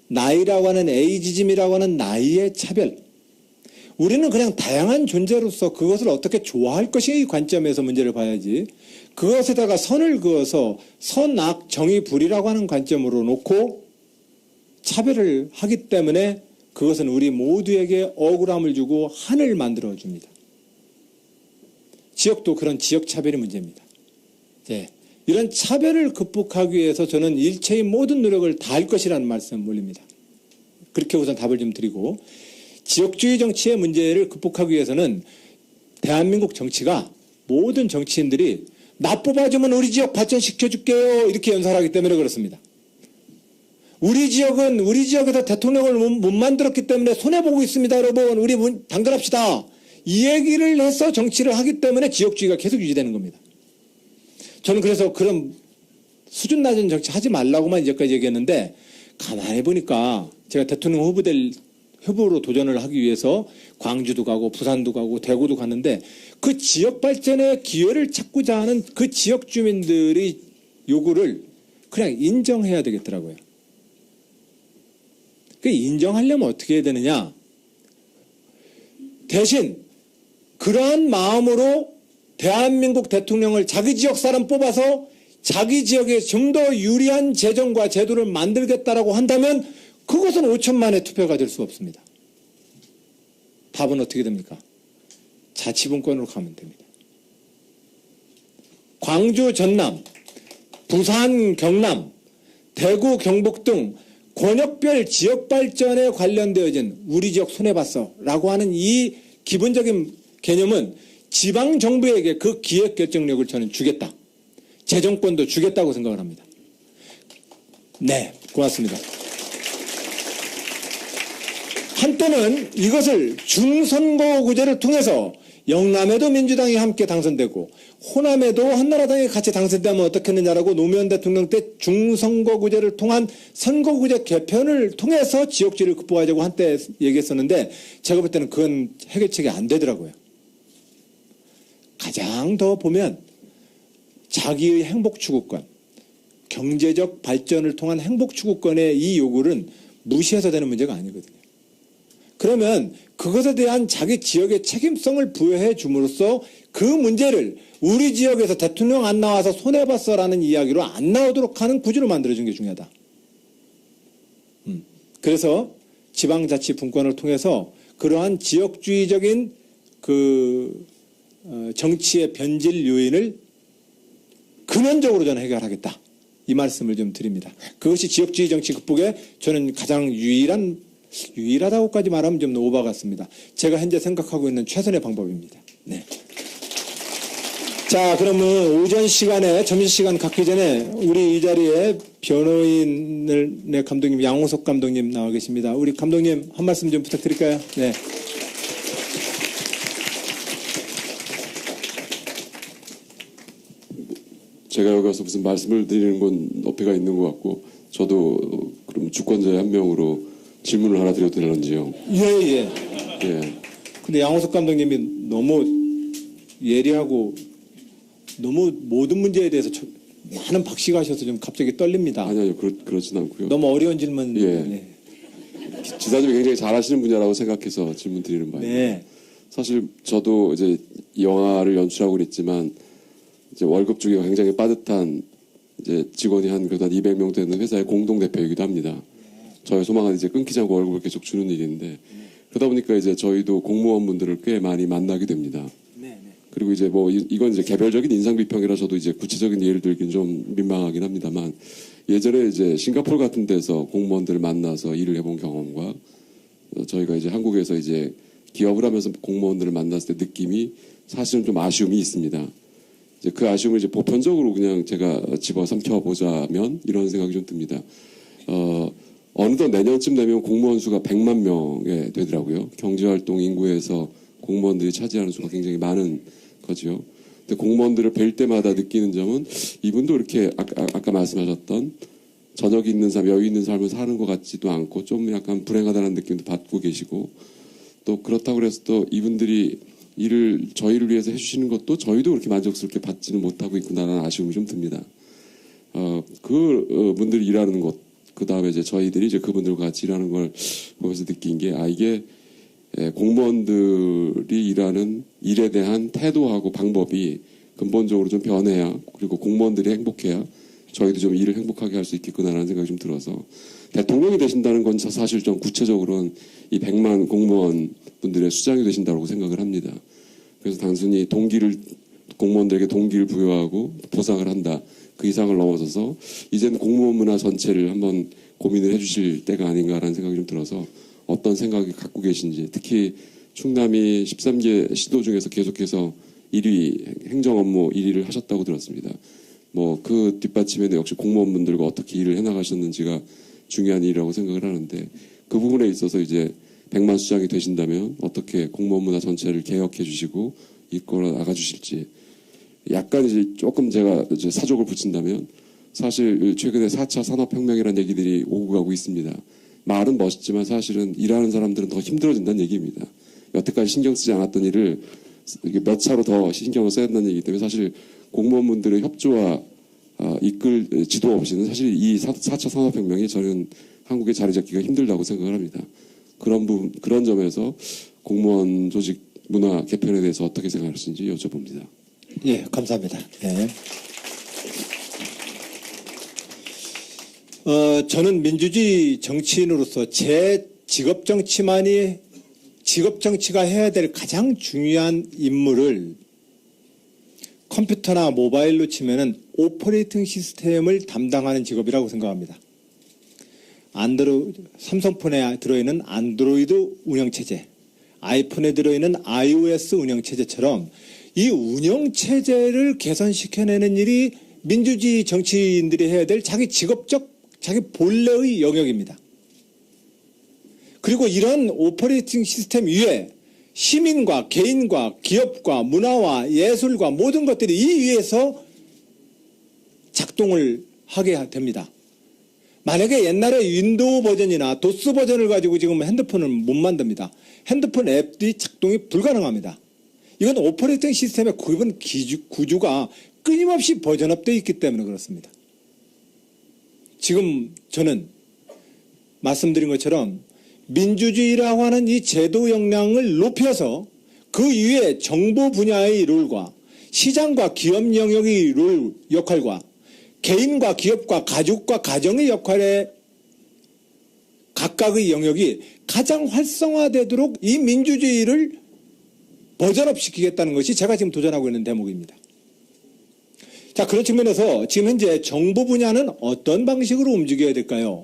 나이라고 하는 에이지즘이라고 하는 나이의 차별, 우리는 그냥 다양한 존재로서 그것을 어떻게 좋아할 것이 관점에서 문제를 봐야지 그것에다가 선을 그어서 선악 정의 불이라고 하는 관점으로 놓고 차별을 하기 때문에 그것은 우리 모두에게 억울함을 주고 한을 만들어줍니다. 지역도 그런 지역 차별이 문제입니다. 네. 이런 차별을 극복하기 위해서 저는 일체의 모든 노력을 다할 것이라는 말씀 올립니다. 그렇게 우선 답을 좀 드리고 지역주의 정치의 문제를 극복하기 위해서는 대한민국 정치가 모든 정치인들이 나 뽑아주면 우리 지역 발전시켜줄게요 이렇게 연설하기 때문에 그렇습니다. 우리 지역은 우리 지역에서 대통령을 못 만들었기 때문에 손해보고 있습니다. 여러분, 우리 단결합시다. 이 얘기를 해서 정치를 하기 때문에 지역주의가 계속 유지되는 겁니다. 저는 그래서 그런 수준 낮은 정치 하지 말라고만 이제까지 얘기했는데, 가만히 보니까 제가 대통령 후보로 도전을 하기 위해서 광주도 가고 부산도 가고 대구도 갔는데, 그 지역 발전의 기회를 찾고자 하는 그 지역 주민들의 요구를 그냥 인정해야 되겠더라고요. 그 인정하려면 어떻게 해야 되느냐? 대신 그러한 마음으로 대한민국 대통령을 자기 지역 사람 뽑아서 자기 지역에 좀 더 유리한 재정과 제도를 만들겠다라고 한다면 그것은 5천만의 투표가 될 수 없습니다. 답은 어떻게 됩니까? 자치분권으로 가면 됩니다. 광주, 전남, 부산, 경남, 대구, 경북 등 권역별 지역 발전에 관련되어진 우리 지역 손해봤어 라고 하는 이 기본적인 개념은 지방정부에게 그 기획결정력을 저는 주겠다. 재정권도 주겠다고 생각을 합니다. 네, 고맙습니다. 한때는 이것을 중선거구제를 통해서 영남에도 민주당이 함께 당선되고 호남에도 한나라당이 같이 당선되면 어떻겠느냐라고 노무현 대통령 때 중선거구제를 통한 선거구제 개편을 통해서 지역주의를 극복하자고 한때 얘기했었는데, 제가 볼 때는 그건 해결책이 안 되더라고요. 가장 더 보면 자기의 행복추구권, 경제적 발전을 통한 행복추구권의 이 요구는 무시해서 되는 문제가 아니거든요. 그러면 그것에 대한 자기 지역의 책임성을 부여해 줌으로써 그 문제를 우리 지역에서 대통령 안 나와서 손해봤어라는 이야기로 안 나오도록 하는 구조를 만들어주는 게 중요하다. 그래서 지방자치분권을 통해서 그러한 지역주의적인 그 정치의 변질 요인을 근원적으로 저는 해결하겠다. 이 말씀을 좀 드립니다. 그것이 지역주의 정치 극복에 저는 가장 유일하다고까지 말하면 좀 오바 같습니다. 제가 현재 생각하고 있는 최선의 방법입니다. 네. 자, 그러면 오전 시간에 점심시간 갖기 전에 우리 이 자리에 변호인의 감독님 양호석 감독님 나와 계십니다. 우리 감독님 한 말씀 좀 부탁드릴까요? 네. 제가 여기 와서 무슨 말씀을 드리는 건 어폐가 있는 것 같고, 저도 그럼 주권자의 한 명으로 질문을 하나 드려도 되는지요? 예. 예. 근데 양호석 감독님이 너무 예리하고 너무 모든 문제에 대해서 많은 박씨가 하셔서 좀 갑자기 떨립니다. 아니요, 그렇진 않고요. 너무 어려운 질문. 예. 네. 지사님이 굉장히 잘하시는 분야라고 생각해서 질문 드리는 바입니다. 네. 사실 저도 이제 영화를 연출하고 있지만 이제 월급 주기가 굉장히 빠듯한 이제 직원이 그래도 한 200명 되는 회사의 공동 대표이기도 합니다. 저의 소망은 이제 끊기지 않고 월급을 계속 주는 일인데, 그러다 보니까 이제 저희도 공무원분들을 꽤 많이 만나게 됩니다. 그리고 이제 뭐 이건 이제 개별적인 인상 비평이라 저도 이제 구체적인 예를 들긴 좀 민망하긴 합니다만, 예전에 이제 싱가포르 같은 데서 공무원들을 만나서 일을 해본 경험과 저희가 이제 한국에서 이제 기업을 하면서 공무원들을 만났을 때 느낌이 사실은 좀 아쉬움이 있습니다. 이제 그 아쉬움을 이제 보편적으로 그냥 제가 집어삼켜 보자면 이런 생각이 좀 듭니다. 어느덧 내년쯤 되면 공무원 수가 100만 명에 되더라고요. 경제활동 인구에서 공무원들이 차지하는 수가 굉장히 많은 거죠. 근데 공무원들을 뵐 때마다 느끼는 점은 이분도 이렇게 아까 말씀하셨던 저녁이 있는 삶, 여유 있는 삶을 사는 것 같지도 않고 좀 약간 불행하다는 느낌도 받고 계시고, 또 그렇다고 해서 또 이분들이 저희를 위해서 해주시는 것도 저희도 그렇게 만족스럽게 받지는 못하고 있구나라는 아쉬움이 좀 듭니다. 분들이 일하는 곳, 그 다음에 이제 저희들이 이제 그분들과 같이 일하는 걸 보면서 느낀 게, 이게 공무원들이 일하는 일에 대한 태도하고 방법이 근본적으로 좀 변해야, 그리고 공무원들이 행복해야 저희도 좀 일을 행복하게 할 수 있겠구나라는 생각이 좀 들어서, 대통령이 되신다는 건 사실 좀 구체적으로는 이 100만 공무원 분들의 수장이 되신다고 생각을 합니다. 그래서 단순히 공무원들에게 동기를 부여하고 보상을 한다, 그 이상을 넘어서서 이제는 공무원 문화 전체를 한번 고민을 해주실 때가 아닌가라는 생각이 좀 들어서, 어떤 생각이 갖고 계신지, 특히 충남이 13개 시도 중에서 계속해서 1위 행정 업무 1위를 하셨다고 들었습니다. 뭐 그 뒷받침에는 역시 공무원분들과 어떻게 일을 해나가셨는지가 중요한 일이라고 생각을 하는데 그 부분에 있어서 이제 백만 수장이 되신다면 어떻게 공무원 문화 전체를 개혁해 주시고 이끌어 나가 주실지 약간 이제 조금 제가 이제 사족을 붙인다면 사실 최근에 4차 산업혁명이라는 얘기들이 오고 가고 있습니다. 말은 멋있지만 사실은 일하는 사람들은 더 힘들어진다는 얘기입니다. 여태까지 신경 쓰지 않았던 일을 몇 차로 더 신경을 써야 된다는 얘기이기 때문에 사실 공무원분들의 협조와 이끌 지도 없이는 사실 이 4차 산업혁명이 저는 한국에 자리 잡기가 힘들다고 생각을 합니다. 그런 점에서 공무원 조직 문화 개편에 대해서 어떻게 생각하시는지 여쭤봅니다. 예, 감사합니다. 예. 저는 민주주의 정치인으로서 제 직업 정치가 해야 될 가장 중요한 임무를 컴퓨터나 모바일로 치면은 오퍼레이팅 시스템을 담당하는 직업이라고 생각합니다. 삼성폰에 들어있는 안드로이드 운영체제, 아이폰에 들어있는 iOS 운영체제처럼 이 운영체제를 개선시켜내는 일이 민주주의 정치인들이 해야 될 자기 본래의 영역입니다. 그리고 이런 오퍼레이팅 시스템 위에 시민과 개인과 기업과 문화와 예술과 모든 것들이 이 위에서 작동을 하게 됩니다. 만약에 옛날에 윈도우 버전이나 도스 버전을 가지고 지금 핸드폰을 못 만듭니다. 핸드폰 앱이 작동이 불가능합니다. 이건 오퍼레이팅 시스템의 기본 구조가 끊임없이 버전업되어 있기 때문에 그렇습니다. 지금 저는 말씀드린 것처럼 민주주의라고 하는 이 제도 역량을 높여서 그 위에 정보 분야의 롤과 시장과 기업 영역의 역할과 개인과 기업과 가족과 가정의 역할의 각각의 영역이 가장 활성화되도록 이 민주주의를 버전업시키겠다는 것이 제가 지금 도전하고 있는 대목입니다. 자, 그런 측면에서 지금 현재 정보 분야는 어떤 방식으로 움직여야 될까요?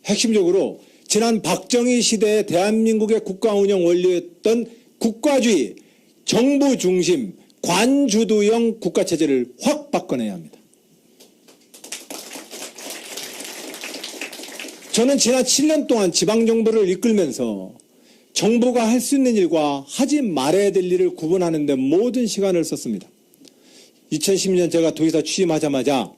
핵심적으로 지난 박정희 시대의 대한민국의 국가 운영 원리였던 국가주의, 정부 중심, 관주도형 국가체제를 확 바꿔내야 합니다. 저는 지난 7년 동안 지방정부를 이끌면서 정부가 할 수 있는 일과 하지 말아야 될 일을 구분하는 데 모든 시간을 썼습니다. 2010년 제가 도의사 취임하자마자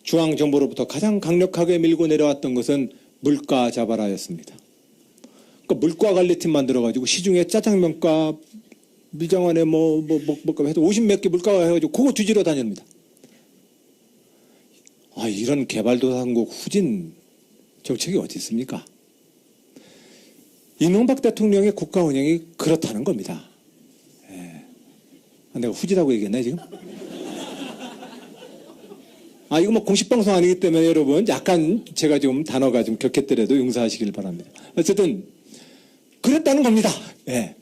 중앙정부로부터 가장 강력하게 밀고 내려왔던 것은 물가 자발화였습니다. 그러니까 물가 관리팀 만들어가지고 시중에 짜장면값, 밀정원에 뭐값 해도 50몇 개 물가가 해가지고 그거 뒤지러 다닙니다. 아, 이런 개발도상국 후진 정책이 어디 있습니까? 이명박 대통령의 국가 운영이 그렇다는 겁니다. 예. 내가 후지라고 얘기했나 지금? 이거 뭐 공식 방송 아니기 때문에 여러분 약간 제가 좀 단어가 좀 격했더라도 용서하시길 바랍니다. 어쨌든 그랬다는 겁니다. 예.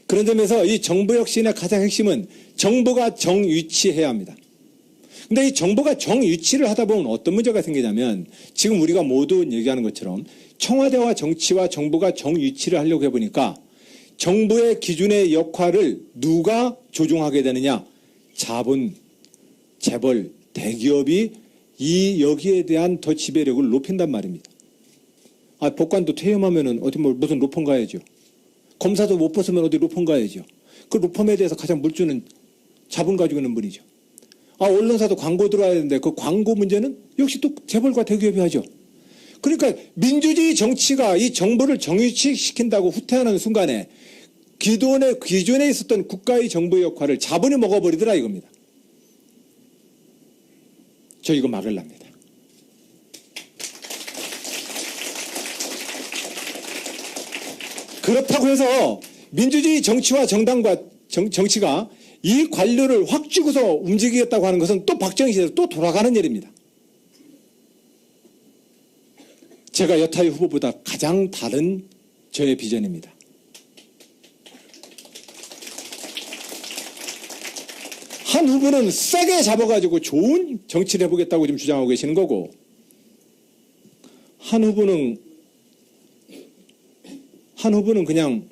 그런 점에서 이 정부 혁신의 가장 핵심은 정부가 정유치해야 합니다. 근데 이 정부가 정유치를 하다 보면 어떤 문제가 생기냐면 지금 우리가 모두 얘기하는 것처럼 청와대와 정치와 정부가 정유치를 하려고 해보니까 정부의 기준의 역할을 누가 조종하게 되느냐? 자본, 재벌, 대기업이 여기에 대한 더 지배력을 높인단 말입니다. 법관도 퇴임하면은 어디 무슨 로펌 가야죠. 검사도 못 벗으면 어디 로펌 가야죠. 그 로펌에 대해서 가장 물주는 자본 가지고 있는 분이죠. 언론사도 광고 들어와야 되는데 그 광고 문제는 역시 또 재벌과 대기업이 하죠. 그러니까 민주주의 정치가 이 정부를 정유치시킨다고 후퇴하는 순간에 기존에 있었던 국가의 정부의 역할을 자본이 먹어버리더라 이겁니다. 저 이거 막으랍니다. 그렇다고 해서 민주주의 정치와 정당과 정치가 이 관료를 확 쥐고서 움직이겠다고 하는 것은 또 박정희 시대로 또 돌아가는 일입니다. 제가 여타의 후보보다 가장 다른 저의 비전입니다. 한 후보는 세게 잡아가지고 좋은 정치를 해보겠다고 지금 주장하고 계시는 거고, 한 후보는 그냥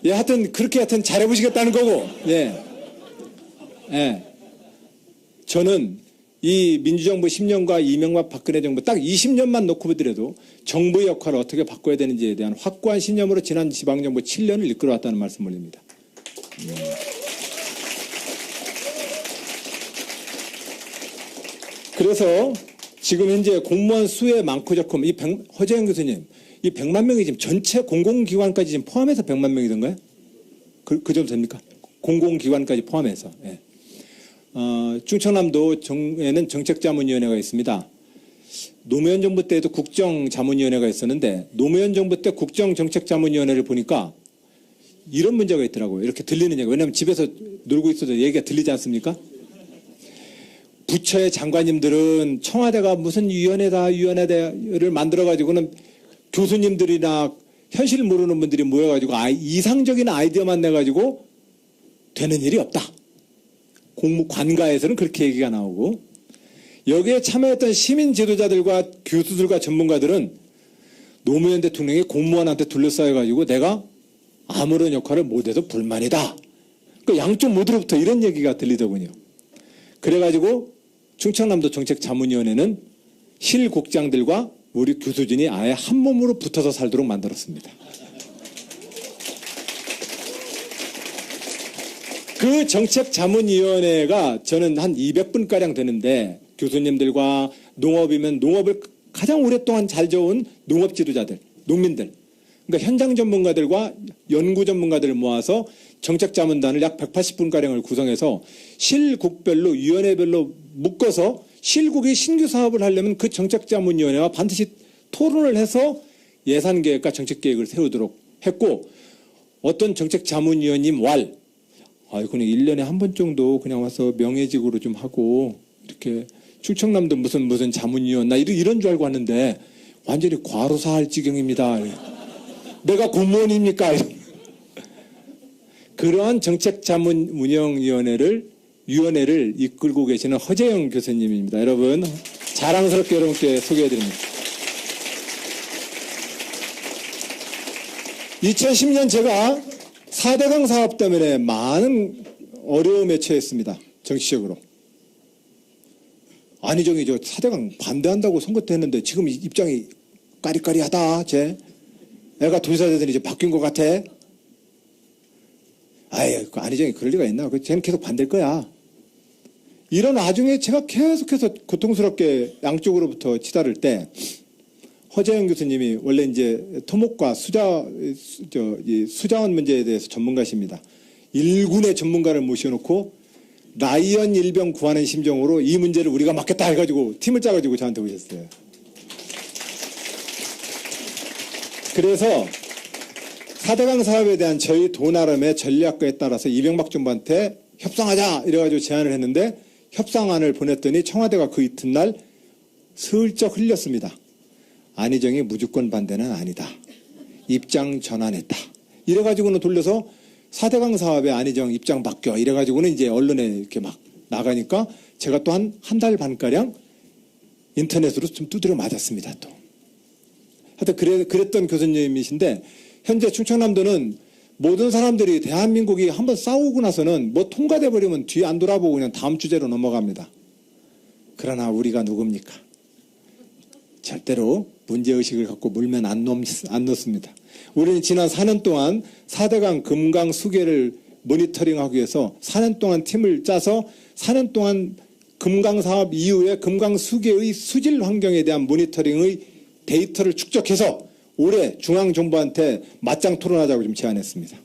하여튼 그렇게 잘해보시겠다는 거고, 예. 저는 이 민주정부 10년과 이명박 박근혜 정부 딱 20년만 놓고 보더라도 정부의 역할을 어떻게 바꿔야 되는지에 대한 확고한 신념으로 지난 지방정부 7년을 이끌어왔다는 말씀을 올립니다. 그래서 지금 현재 공무원 수의 많고 적고 허재영 교수님 이 100만 명이 지금 전체 공공기관까지 지금 포함해서 100만 명이던가요? 그 정도 됩니까? 공공기관까지 포함해서. 예. 충청남도에는 정책자문위원회가 있습니다. 노무현 정부 때에도 국정자문위원회가 있었는데 노무현 정부 때 국정정책자문위원회를 보니까 이런 문제가 있더라고요. 이렇게 들리는 얘기. 왜냐하면 집에서 놀고 있어도 얘기가 들리지 않습니까? 부처의 장관님들은 청와대가 무슨 위원회를 만들어가지고는 교수님들이나 현실 모르는 분들이 모여가지고 이상적인 아이디어만 내가지고 되는 일이 없다. 관가에서는 그렇게 얘기가 나오고 여기에 참여했던 시민 지도자들과 교수들과 전문가들은 노무현 대통령이 공무원한테 둘러싸여가지고 내가 아무런 역할을 못해서 불만이다. 그 양쪽 모두로부터 이런 얘기가 들리더군요. 그래가지고 충청남도 정책자문위원회는 실국장들과 우리 교수진이 아예 한 몸으로 붙어서 살도록 만들었습니다. 그 정책자문위원회가 저는 한 200분가량 되는데 교수님들과 농업이면 농업을 가장 오랫동안 잘 지어온 농업 지도자들, 농민들, 그러니까 현장 전문가들과 연구 전문가들을 모아서 정책자문단을 약 180분가량을 구성해서 실국별로 위원회별로 묶어서 실국이 신규 사업을 하려면 그 정책자문위원회와 반드시 토론을 해서 예산계획과 정책계획을 세우도록 했고 어떤 정책자문위원님 그냥 1년에 한 번 정도 그냥 와서 명예직으로 좀 하고 이렇게 충청남도 무슨 자문위원 나 이런 줄 알고 왔는데 완전히 과로사할 지경입니다. 내가 공무원입니까? 그러한 정책자문운영위원회를 이끌고 계시는 허재영 교수님입니다. 여러분 자랑스럽게 여러분께 소개해드립니다. 2010년 제가 4대강 사업 때문에 많은 어려움에 처했습니다. 정치적으로. 안희정이 4대강 반대한다고 선거 때 했는데 지금 입장이 까리까리하다. 애가 도지사되더니 이제 바뀐 것 같아. 안희정이 그럴 리가 있나. 쟤는 계속 반대일 거야. 이런 와중에 제가 계속해서 고통스럽게 양쪽으로부터 치달을 때 허재영 교수님이 원래 이제 토목과 수자원 문제에 대해서 전문가십니다. 1군의 전문가를 모셔놓고 라이언 일병 구하는 심정으로 이 문제를 우리가 맡겠다 해가지고 팀을 짜가지고 저한테 오셨어요. 그래서 4대강 사업에 대한 저희 도나름의 전략과에 따라서 이명박 정부한테 협상하자 이래가지고 제안을 했는데 협상안을 보냈더니 청와대가 그 이튿날 슬쩍 흘렸습니다. 안희정이 무조건 반대는 아니다. 입장 전환했다. 이래가지고는 돌려서 4대강 사업에 안희정 입장 바뀌어. 이래가지고는 이제 언론에 이렇게 막 나가니까 제가 또 한 달 반가량 인터넷으로 좀 두드려 맞았습니다. 또. 하여튼 그랬던 교수님이신데 현재 충청남도는 모든 사람들이 대한민국이 한번 싸우고 나서는 뭐 통과돼 버리면 뒤 안 돌아보고 그냥 다음 주제로 넘어갑니다. 그러나 우리가 누굽니까? 절대로 문제의식을 갖고 물면 안 넣습니다. 우리는 지난 4년 동안 4대강 금강 수계를 모니터링하기 위해서 4년 동안 팀을 짜서 4년 동안 금강 사업 이후에 금강 수계의 수질 환경에 대한 모니터링의 데이터를 축적해서 올해 중앙정부한테 맞짱 토론하자고 좀 제안했습니다.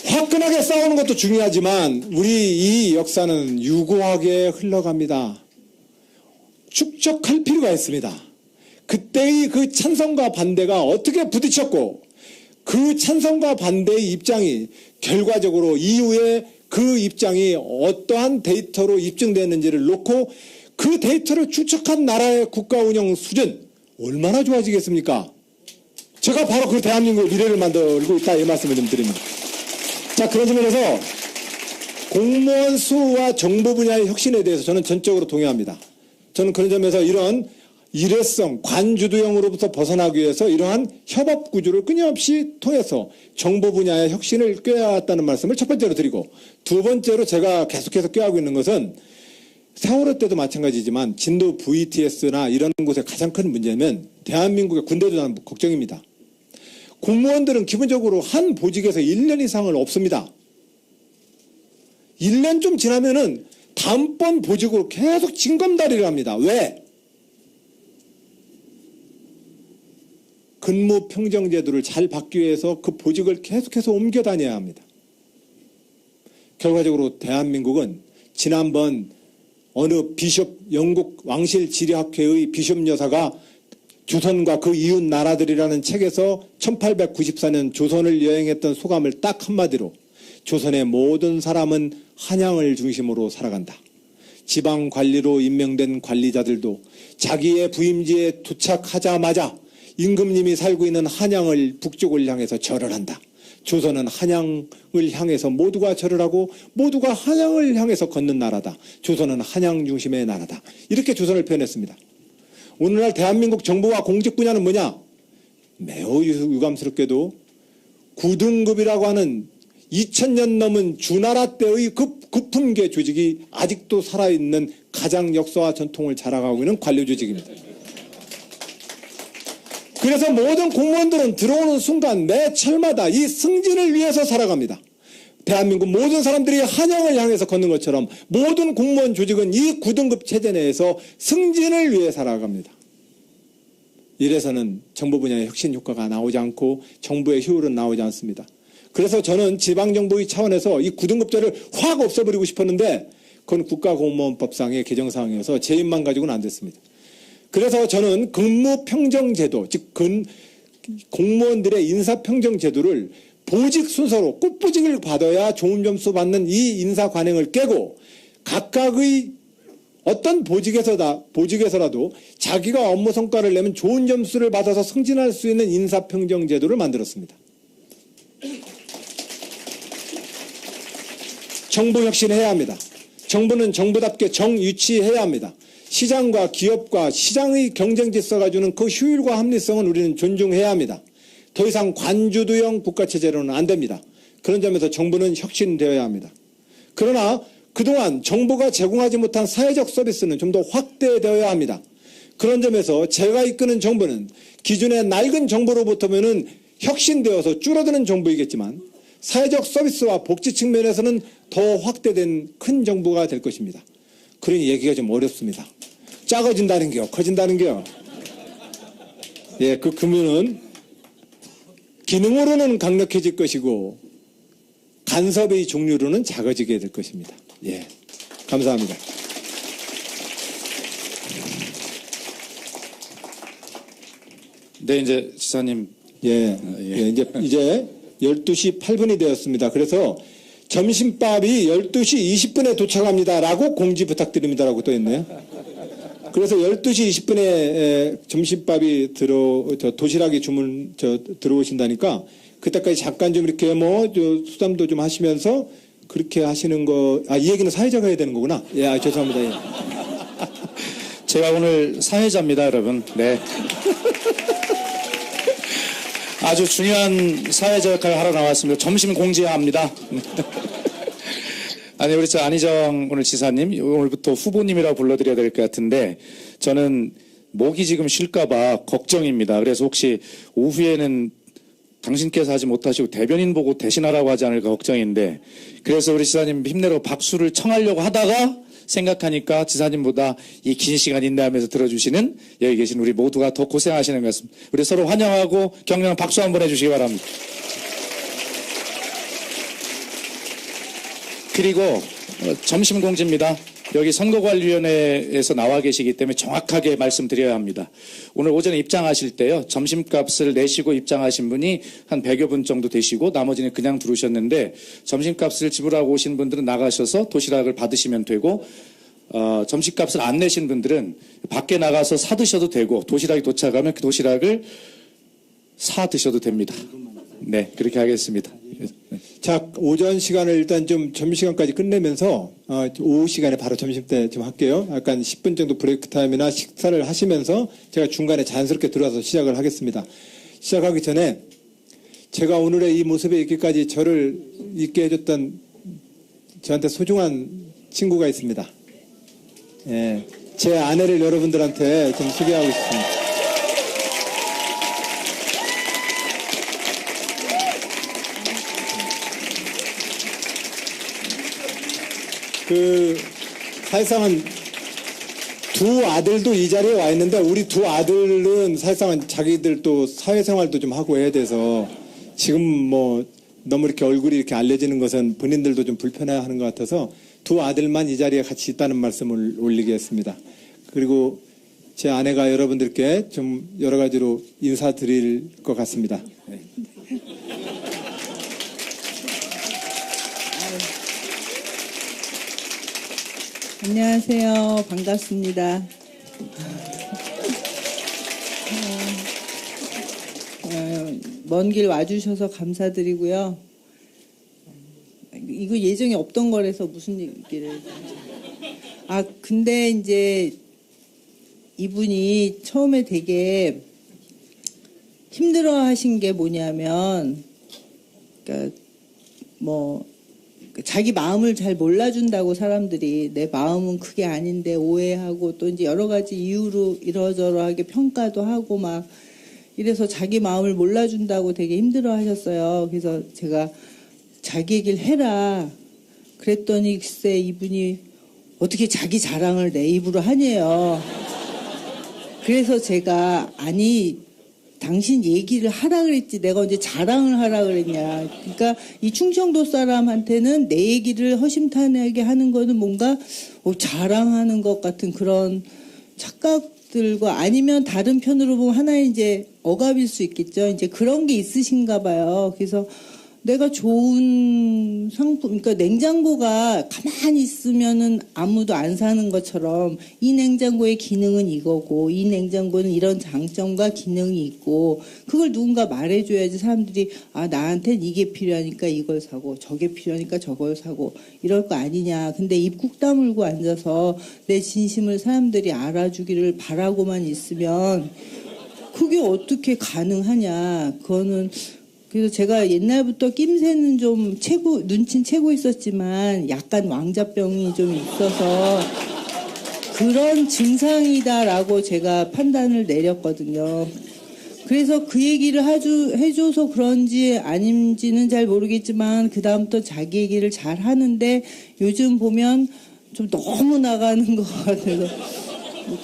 화끈하게 싸우는 것도 중요하지만 우리 이 역사는 유고하게 흘러갑니다. 축적할 필요가 있습니다. 그때의 그 찬성과 반대가 어떻게 부딪혔고 그 찬성과 반대의 입장이 결과적으로 이후에 그 입장이 어떠한 데이터로 입증됐는지를 놓고 그 데이터를 추적한 나라의 국가 운영 수준 얼마나 좋아지겠습니까? 제가 바로 그 대한민국의 미래를 만들고 있다 이 말씀을 좀 드립니다. 자, 그런 점에서 공무원 수와 정보 분야의 혁신에 대해서 저는 전적으로 동의합니다. 저는 그런 점에서 이런 일회성, 관주도형으로부터 벗어나기 위해서 이러한 협업 구조를 끊임없이 통해서 정보 분야의 혁신을 꾀해왔다는 말씀을 첫 번째로 드리고, 두 번째로 제가 계속해서 꾀하고 있는 것은 세월호 때도 마찬가지지만 진도 VTS나 이런 곳의 가장 큰 문제는 대한민국의 군대도 저는 걱정입니다. 공무원들은 기본적으로 한 보직에서 1년 이상을 없습니다. 1년 좀 지나면은 다음번 보직으로 계속 징검다리를 합니다. 왜? 근무 평정 제도를 잘 받기 위해서 그 보직을 계속해서 옮겨 다녀야 합니다. 결과적으로 대한민국은 지난번 어느 비숍, 영국 왕실 지리학회의 비숍 여사가 조선과 그 이웃 나라들이라는 책에서 1894년 조선을 여행했던 소감을 딱 한마디로, 조선의 모든 사람은 한양을 중심으로 살아간다. 지방 관리로 임명된 관리자들도 자기의 부임지에 도착하자마자 임금님이 살고 있는 한양을 북쪽을 향해서 절을 한다. 조선은 한양을 향해서 모두가 절을 하고 모두가 한양을 향해서 걷는 나라다. 조선은 한양 중심의 나라다. 이렇게 조선을 표현했습니다. 오늘날 대한민국 정부와 공직 분야는 뭐냐? 매우 유감스럽게도 9등급이라고 하는 2000년 넘은 주나라 때의 그 구품계 조직이 아직도 살아있는 가장 역사와 전통을 자랑하고 있는 관료 조직입니다. 그래서 모든 공무원들은 들어오는 순간 매 철마다 이 승진을 위해서 살아갑니다. 대한민국 모든 사람들이 한양을 향해서 걷는 것처럼 모든 공무원 조직은 이 9등급 체제 내에서 승진을 위해 살아갑니다. 이래서는 정부 분야의 혁신 효과가 나오지 않고 정부의 효율은 나오지 않습니다. 그래서 저는 지방정부의 차원에서 이 9등급제를 확 없애버리고 싶었는데 그건 국가공무원법상의 개정사항이어서 제 입만 가지고는 안 됐습니다. 그래서 저는 근무평정제도, 즉 공무원들의 인사평정제도를 보직 순서로 꽃보직을 받아야 좋은 점수 받는 이 인사관행을 깨고 각각의 어떤 보직에서라도 자기가 업무 성과를 내면 좋은 점수를 받아서 승진할 수 있는 인사평정제도를 만들었습니다. 정부 혁신해야 합니다. 정부는 정부답게 정유치해야 합니다. 시장과 기업과 시장의 경쟁 질서가 주는 그 효율과 합리성은 우리는 존중해야 합니다. 더 이상 관주도형 국가체제로는 안 됩니다. 그런 점에서 정부는 혁신되어야 합니다. 그러나 그동안 정부가 제공하지 못한 사회적 서비스는 좀 더 확대되어야 합니다. 그런 점에서 제가 이끄는 정부는 기존의 낡은 정부로부터는 혁신되어서 줄어드는 정부이겠지만 사회적 서비스와 복지 측면에서는 더 확대된 큰 정부가 될 것입니다. 그러니 얘기가 좀 어렵습니다. 작아진다는 게요, 커진다는 게요. 예, 그 규모는 기능으로는 강력해질 것이고 간섭의 종류로는 작아지게 될 것입니다. 예, 감사합니다. 네, 이제 지사님. 예, 이제 12시 8분이 되었습니다. 그래서 점심밥이 12시 20분에 도착합니다라고 공지 부탁드립니다라고 또 있네요. 그래서 12시 20분에 점심밥이 도시락이 들어오신다니까 그때까지 잠깐 좀 이렇게 수담도 좀 하시면서 그렇게 하시는 거, 이 얘기는 사회자가 해야 되는 거구나. 예, 죄송합니다. 예. 제가 오늘 사회자입니다, 여러분. 네. 아주 중요한 사회자 역할을 하러 나왔습니다. 점심 공지합니다. 아니, 우리 안희정 오늘 지사님, 오늘부터 후보님이라고 불러드려야 될 것 같은데, 저는 목이 지금 쉴까봐 걱정입니다. 그래서 혹시 오후에는 당신께서 하지 못하시고 대변인 보고 대신하라고 하지 않을까 걱정인데, 그래서 우리 지사님 힘내라고 박수를 청하려고 하다가 생각하니까 지사님보다 이 긴 시간 인내하면서 들어주시는 여기 계신 우리 모두가 더 고생하시는 것 같습니다. 우리 서로 환영하고 격려한 박수 한번 해주시기 바랍니다. 그리고 점심 공지입니다. 여기 선거관리위원회에서 나와 계시기 때문에 정확하게 말씀드려야 합니다. 오늘 오전에 입장하실 때요, 점심값을 내시고 입장하신 분이 한 100여 분 정도 되시고 나머지는 그냥 들어오셨는데, 점심값을 지불하고 오신 분들은 나가셔서 도시락을 받으시면 되고, 점심값을 안 내신 분들은 밖에 나가서 사 드셔도 되고, 도시락이 도착하면 그 도시락을 사 드셔도 됩니다. 네, 그렇게 하겠습니다. 자, 오전 시간을 일단 좀 점심시간까지 끝내면서 오후 시간에 바로 점심때 좀 할게요. 약간 10분 정도 브레이크 타임이나 식사를 하시면서 제가 중간에 자연스럽게 들어와서 시작을 하겠습니다. 시작하기 전에 제가 오늘의 이 모습에 있기까지 저를 있게 해줬던 저한테 소중한 친구가 있습니다. 예, 제 아내를 여러분들한테 좀 소개하고 싶습니다. 사실상은 두 아들도 이 자리에 와 있는데 우리 두 아들은 사실상은 자기들 또 사회생활도 좀 하고 해야 돼서 지금 뭐 너무 이렇게 얼굴이 이렇게 알려지는 것은 본인들도 좀 불편해하는 것 같아서 두 아들만 이 자리에 같이 있다는 말씀을 올리겠습니다. 그리고 제 아내가 여러분들께 좀 여러 가지로 인사드릴 것 같습니다. 네. 안녕하세요. 반갑습니다. 먼 길 와주셔서 감사드리고요. 이거 예정에 없던 거라서 무슨 얘기를. 근데 이제 이분이 처음에 되게 힘들어 하신 게 뭐냐면, 그러니까 자기 마음을 잘 몰라준다고 사람들이 내 마음은 그게 아닌데 오해하고 또 이제 여러 가지 이유로 이러저러하게 평가도 하고 막 이래서 자기 마음을 몰라준다고 되게 힘들어 하셨어요. 그래서 제가 자기 얘기를 해라 그랬더니 글쎄 이분이 어떻게 자기 자랑을 내 입으로 하네요. 그래서 제가 당신 얘기를 하라 그랬지 내가 언제 자랑을 하라 그랬냐. 그러니까 이 충청도 사람한테는 내 얘기를 허심탄회하게 하는 거는 뭔가 자랑하는 것 같은 그런 착각들과 아니면 다른 편으로 보면 하나의 이제 억압일 수 있겠죠. 이제 그런 게 있으신가 봐요. 그래서 내가 좋은 상품, 그러니까 냉장고가 가만히 있으면은 아무도 안 사는 것처럼 이 냉장고의 기능은 이거고 이 냉장고는 이런 장점과 기능이 있고 그걸 누군가 말해줘야지 사람들이 나한텐 이게 필요하니까 이걸 사고 저게 필요하니까 저걸 사고 이럴 거 아니냐. 근데 입 꾹 다물고 앉아서 내 진심을 사람들이 알아주기를 바라고만 있으면 그게 어떻게 가능하냐. 그래서 제가 옛날부터 낌새는 좀 눈치는 채고 있었지만 약간 왕자병이 좀 있어서 그런 증상이다라고 제가 판단을 내렸거든요. 그래서 그 얘기를 해줘서 그런지 아닌지는 잘 모르겠지만 그 다음부터 자기 얘기를 잘 하는데 요즘 보면 좀 너무 나가는 것 같아서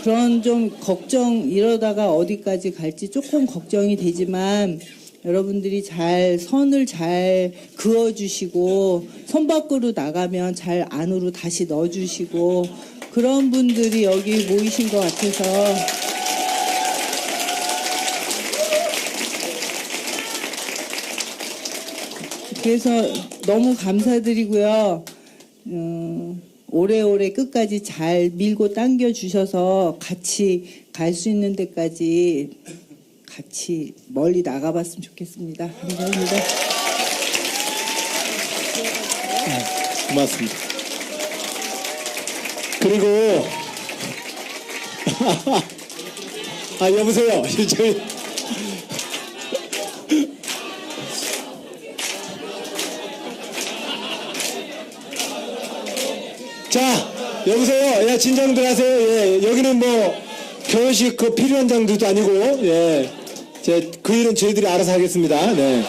그런 좀 이러다가 어디까지 갈지 조금 걱정이 되지만 여러분들이 선을 잘 그어주시고 선 밖으로 나가면 잘 안으로 다시 넣어주시고 그런 분들이 여기 모이신 것 같아서 그래서 너무 감사드리고요. 오래오래 끝까지 잘 밀고 당겨 주셔서 같이 갈 수 있는 데까지 같이 멀리 나가봤으면 좋겠습니다. 감사합니다. 고맙습니다. 그리고 여보세요. 자, 여보세요. 야, 진정들 하세요. 예, 여기는 뭐 결혼식 필요 현장도 아니고, 예. 그 일은 저희들이 알아서 하겠습니다. 네.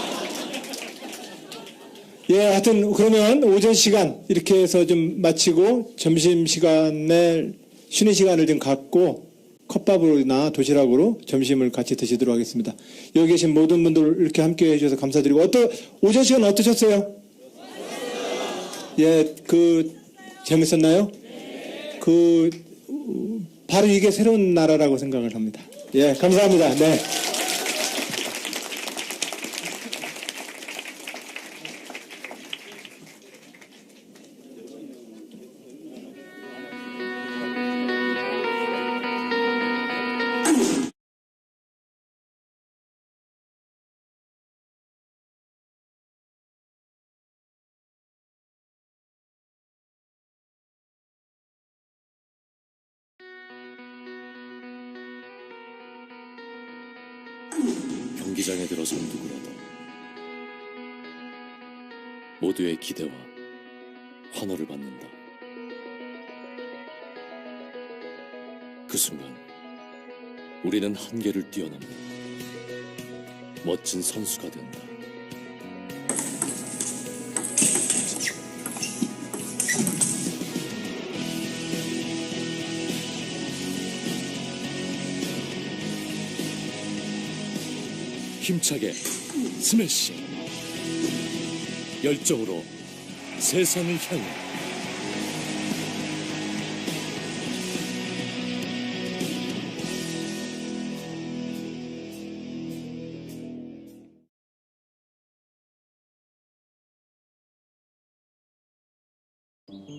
예, 하여튼, 그러면 오전 시간 이렇게 해서 좀 마치고 점심 시간에 쉬는 시간을 좀 갖고 컵밥으로나 도시락으로 점심을 같이 드시도록 하겠습니다. 여기 계신 모든 분들 이렇게 함께 해주셔서 감사드리고, 오전 시간 어떠셨어요? 예, 재밌었나요? 바로 이게 새로운 나라라고 생각을 합니다. 예, 감사합니다. 네. 경기장에 들어선 누구라도 모두의 기대와 환호를 받는다. 그 순간 우리는 한계를 뛰어넘는 멋진 선수가 된다. 힘차게 스매시, 열정으로 세상을 향해.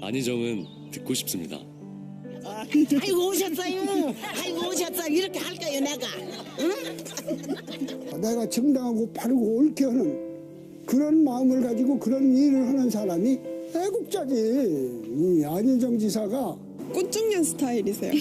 안희정은 듣고 싶습니다. 아이고 오셨어요. 아이고 오셨어요. 이렇게 할까요 내가? 응? 내가 정당하고 바르고 옳게 하는 그런 마음을 가지고 그런 일을 하는 사람이 애국자지. 이 안희정 지사가 꽃중년 스타일이세요.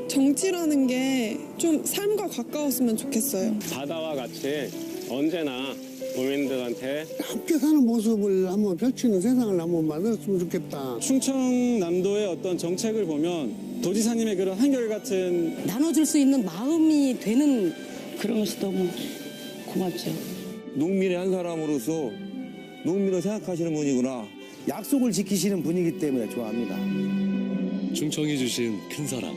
정치라는 게 좀 삶과 가까웠으면 좋겠어요. 바다와 같이 언제나 도민들한테 함께 사는 모습을 한번 펼치는 세상을 한번 만들었으면 좋겠다. 충청남도의 어떤 정책을 보면 도지사님의 그런 한결같은 나눠줄 수 있는 마음이 되는 그런 것이 너무 고맙죠. 농민의 한 사람으로서 농민을 생각하시는 분이구나. 약속을 지키시는 분이기 때문에 좋아합니다. 충청이 주신 큰 사랑.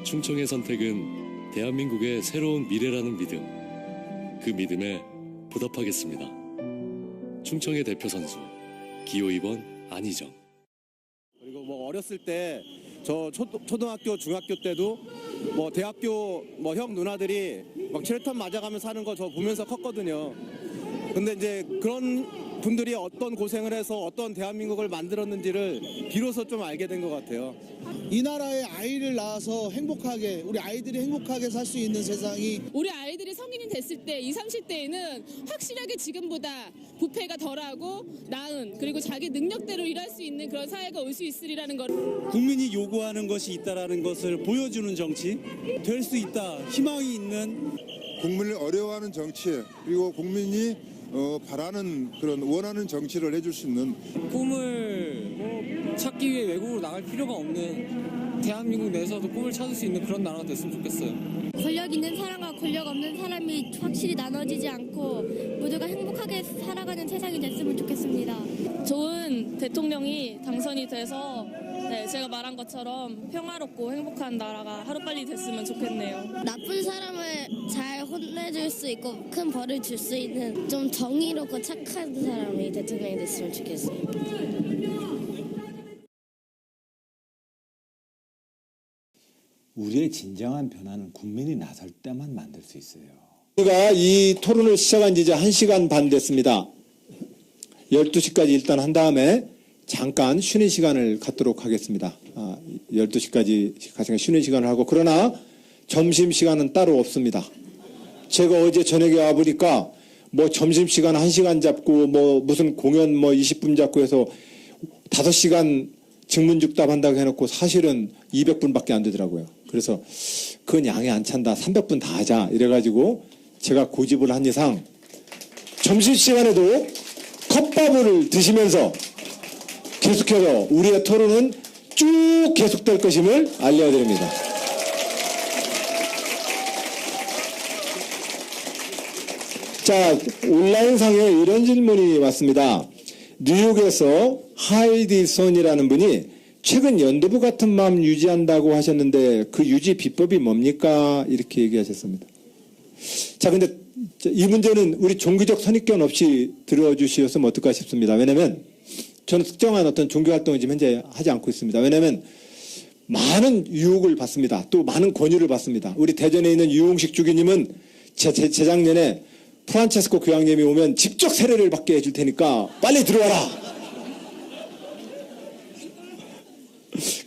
충청의 선택은 대한민국의 새로운 미래라는 믿음. 그 믿음에 보답하겠습니다. 충청의 대표 선수 기호 2번 안희정. 그리고 뭐 어렸을 때 저 초등학교 중학교 때도 뭐 대학교 뭐 형 누나들이 막 7턴 맞아가면서 하는 거 저 보면서 컸거든요. 근데 이제 그런 분들이 어떤 고생을 해서 어떤 대한민국을 만들었는지를 비로소 좀 알게 된 것 같아요. 이 나라에 아이를 낳아서 행복하게 우리 아이들이 행복하게 살 수 있는 세상이 우리 아이들이 성인이 됐을 때 20, 30대에는 확실하게 지금보다 부패가 덜하고 나은 그리고 자기 능력대로 일할 수 있는 그런 사회가 올 수 있으리라는 것. 국민이 요구하는 것이 있다라는 것을 보여주는 정치, 될 수 있다, 희망이 있는 국민을 어려워하는 정치, 그리고 국민이 바라는 그런 원하는 정치를 해줄 수 있는 꿈을 찾기 위해 외국으로 나갈 필요가 없는 대한민국 내에서도 꿈을 찾을 수 있는 그런 나라가 됐으면 좋겠어요. 권력 있는 사람과 권력 없는 사람이 확실히 나눠지지 않고 모두가 행복하게 살아가는 세상이 됐으면 좋겠습니다. 좋은 대통령이 당선이 돼서 제가 말한 것처럼 평화롭고 행복한 나라가 하루빨리 됐으면 좋겠네요. 나쁜 사람을 잘 혼내줄 수 있고 큰 벌을 줄 수 있는 좀 정의롭고 착한 사람이 대통령이 됐으면 좋겠어요. 우리의 진정한 변화는 국민이 나설 때만 만들 수 있어요. 우리가 이 토론을 시작한 지 이제 1시간 반 됐습니다. 12시까지 일단 한 다음에 잠깐 쉬는 시간을 갖도록 하겠습니다. 12시까지 가장 쉬는 시간을 하고, 그러나 점심시간은 따로 없습니다. 제가 어제 저녁에 와보니까 뭐 점심시간 1시간 잡고 뭐 무슨 공연 뭐 20분 잡고 해서 5시간 증문즉답 한다고 해놓고 사실은 200분밖에 안 되더라고요. 그래서 그건 양이 안 찬다. 300분 다 하자. 이래가지고 제가 고집을 한 이상 점심시간에도 컵밥을 드시면서 계속해서 우리의 토론은 쭉 계속될 것임을 알려드립니다. 자, 온라인상에 이런 질문이 왔습니다. 뉴욕에서 하이디 손이라는 분이 최근 연두부 같은 마음 유지한다고 하셨는데 그 유지 비법이 뭡니까? 이렇게 얘기하셨습니다. 자, 근데 이 문제는 우리 종교적 선입견 없이 들어주셨으면 어떨까 싶습니다. 왜냐하면 저는 특정한 어떤 종교활동을 지금 현재 하지 않고 있습니다. 왜냐하면 많은 유혹을 받습니다. 또 많은 권유를 받습니다. 우리 대전에 있는 유홍식 주기님은 재작년에 프란체스코 교황님이 오면 직접 세례를 받게 해줄 테니까 빨리 들어와라.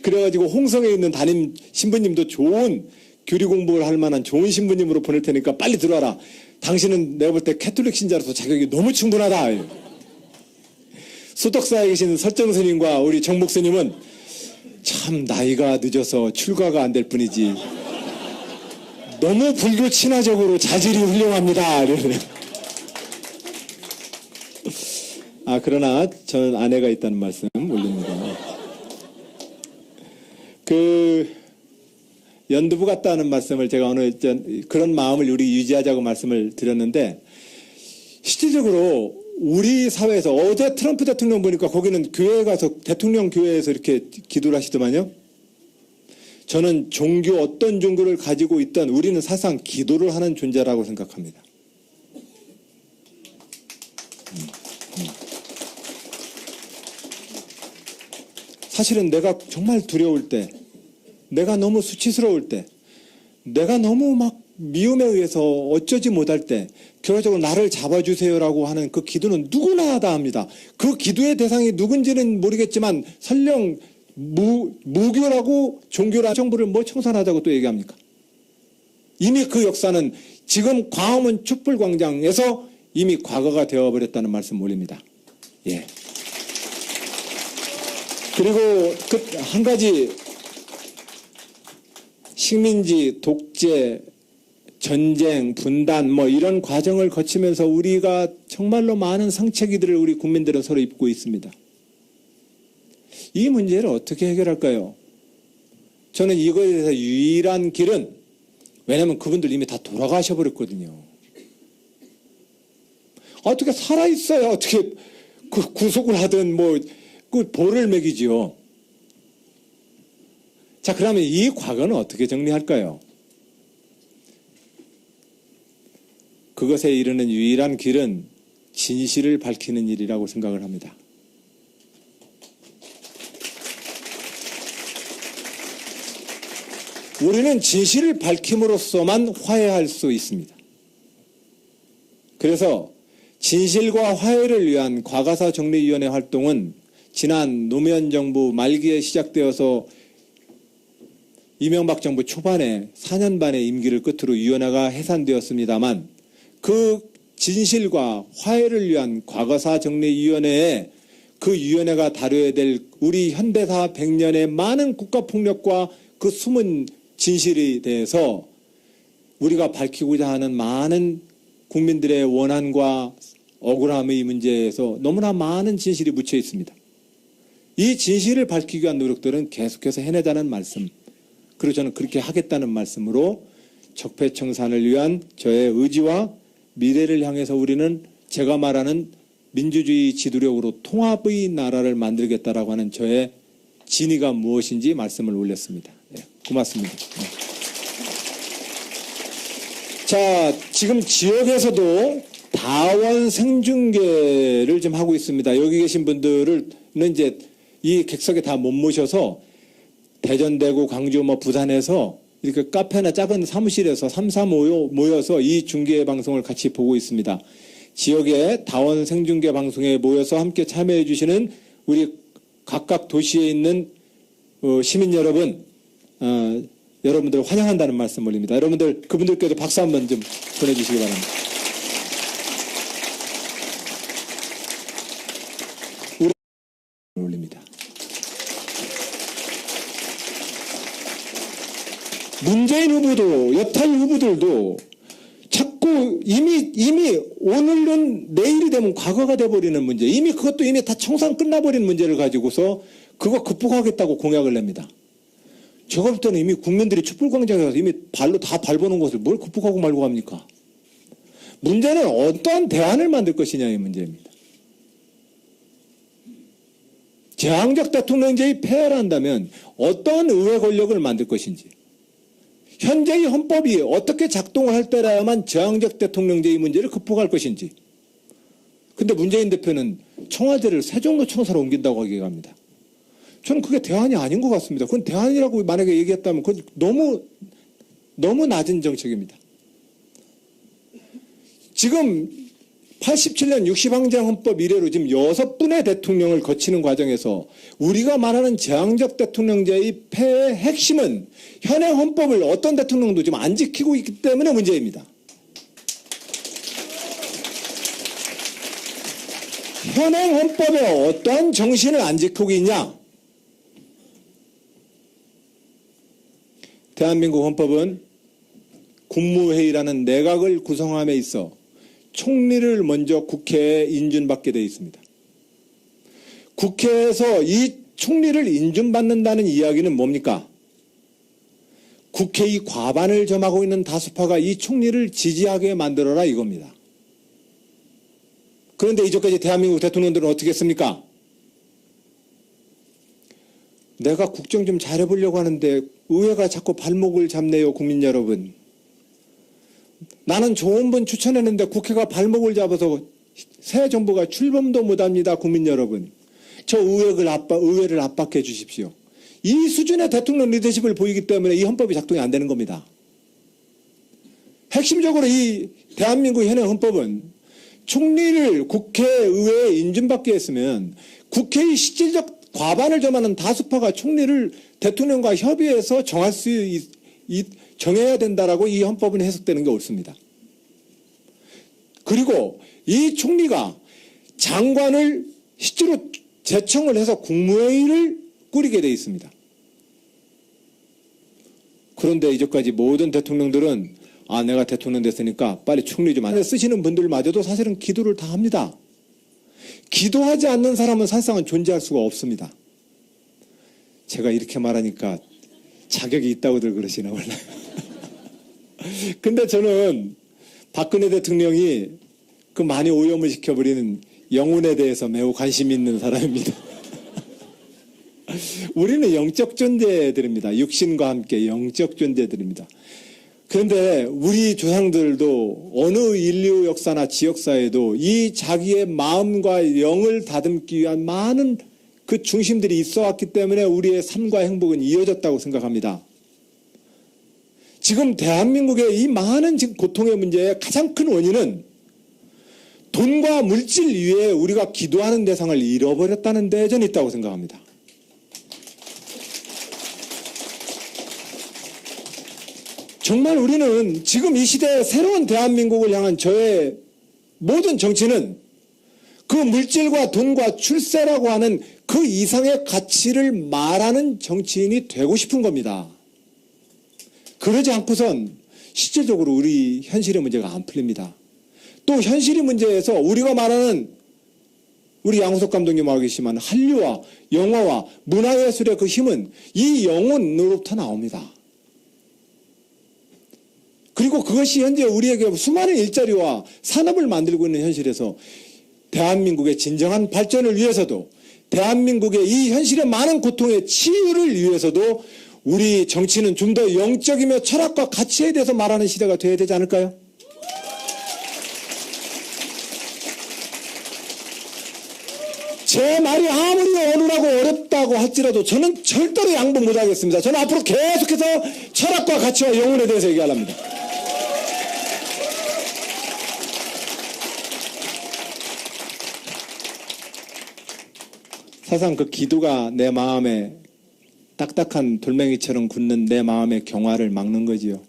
그래가지고 홍성에 있는 담임 신부님도 좋은 교리 공부를 할 만한 좋은 신부님으로 보낼 테니까 빨리 들어와라. 당신은 내가 볼 때 캐톨릭 신자로서 자격이 너무 충분하다. 소독사에 계신 설정 스님과 우리 정목 스님은 참 나이가 늦어서 출가가 안 될 뿐이지 너무 불교 친화적으로 자질이 훌륭합니다. 이러네요. 그러나 저는 아내가 있다는 말씀 올립니다. 연두부 같다는 말씀을 제가 오늘 그런 마음을 우리 유지하자고 말씀을 드렸는데, 실질적으로 우리 사회에서 어제 트럼프 대통령 보니까 거기는 교회에 가서 대통령 교회에서 이렇게 기도를 하시더만요. 저는 종교 어떤 종교를 가지고 있던 우리는 사실상 기도를 하는 존재라고 생각합니다. 사실은 내가 정말 두려울 때, 내가 너무 수치스러울 때, 내가 너무 막 미움에 의해서 어쩌지 못할 때 결과적으로 나를 잡아주세요라고 하는 그 기도는 누구나 다 합니다. 그 기도의 대상이 누군지는 모르겠지만 설령 무교라고 종교라는 정부를 뭐 청산하자고 또 얘기합니까? 이미 그 역사는 지금 광화문 촛불광장에서 이미 과거가 되어버렸다는 말씀 올립니다. 예. 그리고 한 가지, 식민지, 독재, 전쟁, 분단 뭐 이런 과정을 거치면서 우리가 정말로 많은 상처기들을 우리 국민들은 서로 입고 있습니다. 이 문제를 어떻게 해결할까요? 저는 이거에 대해서 유일한 길은, 왜냐하면 그분들 이미 다 돌아가셔 버렸거든요. 어떻게 살아있어야 어떻게 구속을 하든 그 벌을 매기지요. 자, 그러면 이 과거는 어떻게 정리할까요? 그것에 이르는 유일한 길은 진실을 밝히는 일이라고 생각을 합니다. 우리는 진실을 밝힘으로써만 화해할 수 있습니다. 그래서 진실과 화해를 위한 과거사 정리위원회 활동은 지난 노무현 정부 말기에 시작되어서 이명박 정부 초반에 4년 반의 임기를 끝으로 위원회가 해산되었습니다만, 그 진실과 화해를 위한 과거사 정리위원회에 그 위원회가 다뤄야 될 우리 현대사 100년의 많은 국가폭력과 그 숨은 진실에 대해서 우리가 밝히고자 하는 많은 국민들의 원한과 억울함의 문제에서 너무나 많은 진실이 묻혀 있습니다. 이 진실을 밝히기 위한 노력들은 계속해서 해내자는 말씀, 그리고 저는 그렇게 하겠다는 말씀으로 적폐청산을 위한 저의 의지와 미래를 향해서 우리는 제가 말하는 민주주의 지도력으로 통합의 나라를 만들겠다라고 하는 저의 진의가 무엇인지 말씀을 올렸습니다. 네, 고맙습니다. 네. 자, 지금 지역에서도 다원 생중계를 좀 하고 있습니다. 여기 계신 분들은 이제 이 객석에 다 못 모셔서 대전, 대구, 광주, 부산에서 이렇게 카페나 작은 사무실에서 3-4 모여서 이 중계 방송을 같이 보고 있습니다. 지역의 다원 생중계 방송에 모여서 함께 참여해 주시는 우리 각각 도시에 있는 시민 여러분, 여러분들 환영한다는 말씀 올립니다. 여러분들, 그분들께도 박수 한번 좀 보내주시기 바랍니다. 올립니다. 문재인 후보도, 여탈 후보들도 자꾸 이미 오늘은 내일이 되면 과거가 돼버리는 문제, 그것도 이미 다 청산 끝나버린 문제를 가지고서 그거 극복하겠다고 공약을 냅니다. 제가 볼 때는 이미 국민들이 촛불광장에 가서 이미 발로 다 밟아놓은 것을 뭘 극복하고 말고 합니까? 문제는 어떠한 대안을 만들 것이냐의 문제입니다. 제왕적 대통령제의 폐해를 한다면 어떤 의회 권력을 만들 것인지, 현재의 헌법이 어떻게 작동을 할 때라야만 제왕적 대통령제의 문제를 극복할 것인지. 근데 문재인 대표는 청와대를 세종로청사로 옮긴다고 얘기합니다. 저는 그게 대안이 아닌 것 같습니다. 그건 대안이라고 만약에 얘기했다면 그건 너무 낮은 정책입니다. 지금 87년 60항쟁 헌법 이래로 지금 6분의 대통령을 거치는 과정에서 우리가 말하는 제왕적 대통령제의 폐해의 핵심은 현행 헌법을 어떤 대통령도 지금 안 지키고 있기 때문에 문제입니다. 현행 헌법의 어떠한 정신을 안 지키고 있냐? 대한민국 헌법은 국무회의라는 내각을 구성함에 있어 총리를 먼저 국회에 인준받게 되어 있습니다. 국회에서 이 총리를 인준받는다는 이야기는 뭡니까? 국회의 과반을 점하고 있는 다수파가 이 총리를 지지하게 만들어라 이겁니다. 그런데 이제까지 대한민국 대통령들은 어떻게 했습니까? 내가 국정 좀 잘해보려고 하는데 의회가 자꾸 발목을 잡네요, 국민 여러분. 나는 좋은 분 추천했는데 국회가 발목을 잡아서 새 정부가 출범도 못합니다, 국민 여러분. 저 의회를 압박해 주십시오. 이 수준의 대통령 리더십을 보이기 때문에 이 헌법이 작동이 안 되는 겁니다. 핵심적으로 이 대한민국 현행 헌법은 총리를 국회의회에 인준받게 했으면 국회의 실질적 과반을 점하는 다수파가 총리를 대통령과 협의해서 정해야 된다라고 이 헌법은 해석되는 게 옳습니다. 그리고 이 총리가 장관을 실제로 제청을 해서 국무회의를 꾸리게 돼 있습니다. 그런데 이제까지 모든 대통령들은 내가 대통령 됐으니까 빨리 총리 좀 하자 쓰시는 분들마저도 사실은 기도를 다 합니다. 기도하지 않는 사람은 사실상은 존재할 수가 없습니다. 제가 이렇게 말하니까 자격이 있다고들 그러시나 몰라요. 근데 저는 박근혜 대통령이 그 많이 오염을 시켜버리는 영혼에 대해서 매우 관심이 있는 사람입니다. 우리는 영적 존재들입니다. 육신과 함께 영적 존재들입니다. 그런데 우리 조상들도 어느 인류 역사나 지역사에도 이 자기의 마음과 영을 다듬기 위한 많은 그 중심들이 있어 왔기 때문에 우리의 삶과 행복은 이어졌다고 생각합니다. 지금 대한민국의 이 많은 지금 고통의 문제의 가장 큰 원인은 돈과 물질 위에 우리가 기도하는 대상을 잃어버렸다는 데 저는 있다고 생각합니다. 정말 우리는 지금 이 시대의 새로운 대한민국을 향한 저의 모든 정치는 그 물질과 돈과 출세라고 하는 그 이상의 가치를 말하는 정치인이 되고 싶은 겁니다. 그러지 않고선 실질적으로 우리 현실의 문제가 안 풀립니다. 또 현실의 문제에서 우리가 말하는 우리 양우석 감독님 하고 계시지만 한류와 영화와 문화예술의 그 힘은 이 영혼으로부터 나옵니다. 그리고 그것이 현재 우리에게 수많은 일자리와 산업을 만들고 있는 현실에서 대한민국의 진정한 발전을 위해서도 대한민국의 이 현실의 많은 고통의 치유를 위해서도 우리 정치는 좀 더 영적이며 철학과 가치에 대해서 말하는 시대가 되어야 되지 않을까요? 제 말이 아무리 어눌하고 어렵다고 할지라도 저는 절대로 양보 못하겠습니다. 저는 앞으로 계속해서 철학과 가치와 영혼에 대해서 얘기하랍니다. 사실상 그 기도가 내 마음에 딱딱한 돌멩이처럼 굳는 내 마음의 경화를 막는 거지요.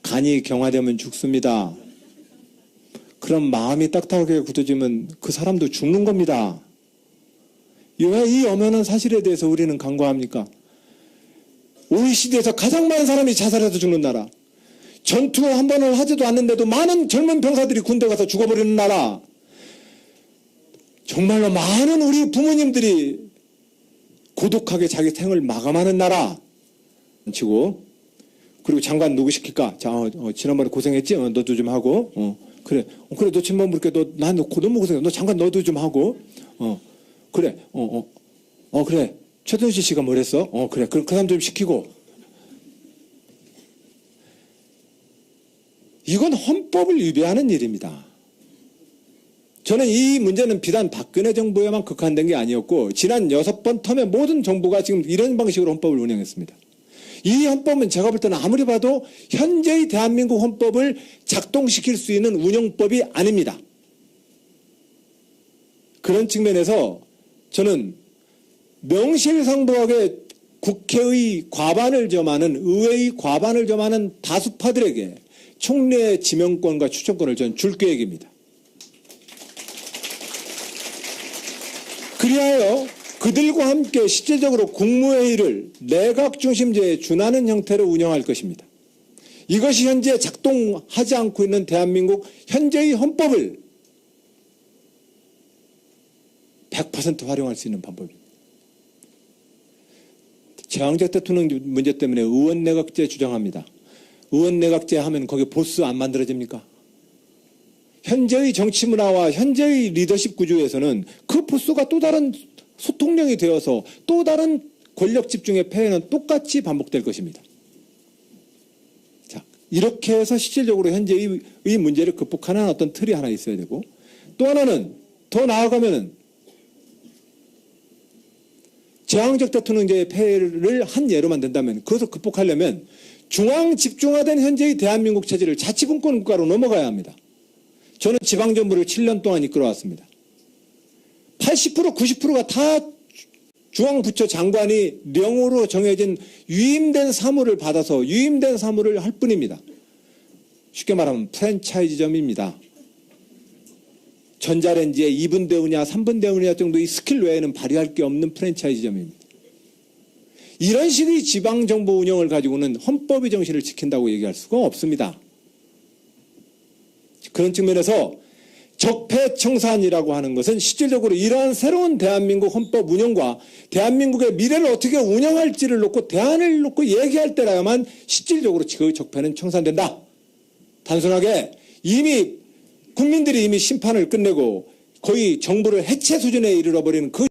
간이 경화되면 죽습니다. 그럼 마음이 딱딱하게 굳어지면 그 사람도 죽는 겁니다. 왜 이 엄연한 사실에 대해서 우리는 간과합니까? OECD에서 가장 많은 사람이 자살해서 죽는 나라, 전투 한 번을 하지도 않는데도 많은 젊은 병사들이 군대 가서 죽어버리는 나라, 정말로 많은 우리 부모님들이 고독하게 자기 생을 마감하는 나라 치고, 그리고 장관 누구 시킬까? 자, 지난번에 고생했지? 너도 좀 하고, 그래 너 친구 물게 너 너무 고생해. 너 장관 너도 좀 하고, 그래, 그래. 최순실 씨가 뭘 했어? 그래. 그 사람 좀 시키고. 이건 헌법을 위배하는 일입니다. 저는 이 문제는 비단 박근혜 정부에만 국한된 게 아니었고 지난 6번 텀의 모든 정부가 지금 이런 방식으로 헌법을 운영했습니다. 이 헌법은 제가 볼 때는 아무리 봐도 현재의 대한민국 헌법을 작동시킬 수 있는 운영법이 아닙니다. 그런 측면에서 저는 명실상부하게 국회의 과반을 점하는, 의회의 과반을 점하는 다수파들에게 총리의 지명권과 추천권을 저는 줄 계획입니다. 그리하여 그들과 함께 실질적으로 국무회의를 내각 중심제에 준하는 형태로 운영할 것입니다. 이것이 현재 작동하지 않고 있는 대한민국 현재의 헌법을 100% 활용할 수 있는 방법입니다. 제왕적 대통령 문제 때문에 의원내각제 주장합니다. 의원내각제 하면 거기 보스 안 만들어집니까? 현재의 정치 문화와 현재의 리더십 구조에서는 그 보스가 또 다른 소통령이 되어서 또 다른 권력 집중의 폐해는 똑같이 반복될 것입니다. 자, 이렇게 해서 실질적으로 현재의 문제를 극복하는 어떤 틀이 하나 있어야 되고, 또 하나는 더 나아가면은 제왕적 대통령제의 폐해를 한 예로만 된다면 그것을 극복하려면 중앙 집중화된 현재의 대한민국 체제를 자치분권 국가로 넘어가야 합니다. 저는 지방정부를 7년 동안 이끌어왔습니다. 80% 90%가 다 중앙부처 장관이 명으로 정해진 유임된 사무를 받아서 유임된 사무를 할 뿐입니다. 쉽게 말하면 프랜차이즈점입니다. 전자레인지에 2분 대우냐 3분 대우냐 정도의 스킬 외에는 발휘할 게 없는 프랜차이즈점입니다. 이런 식의 지방정부 운영을 가지고는 헌법의 정신을 지킨다고 얘기할 수가 없습니다. 그런 측면에서 적폐청산이라고 하는 것은 실질적으로 이러한 새로운 대한민국 헌법 운영과 대한민국의 미래를 어떻게 운영할지를 놓고 대안을 놓고 얘기할 때라야만 실질적으로 그 적폐는 청산된다. 단순하게 이미 국민들이 이미 심판을 끝내고 거의 정부를 해체 수준에 이르러버리는 그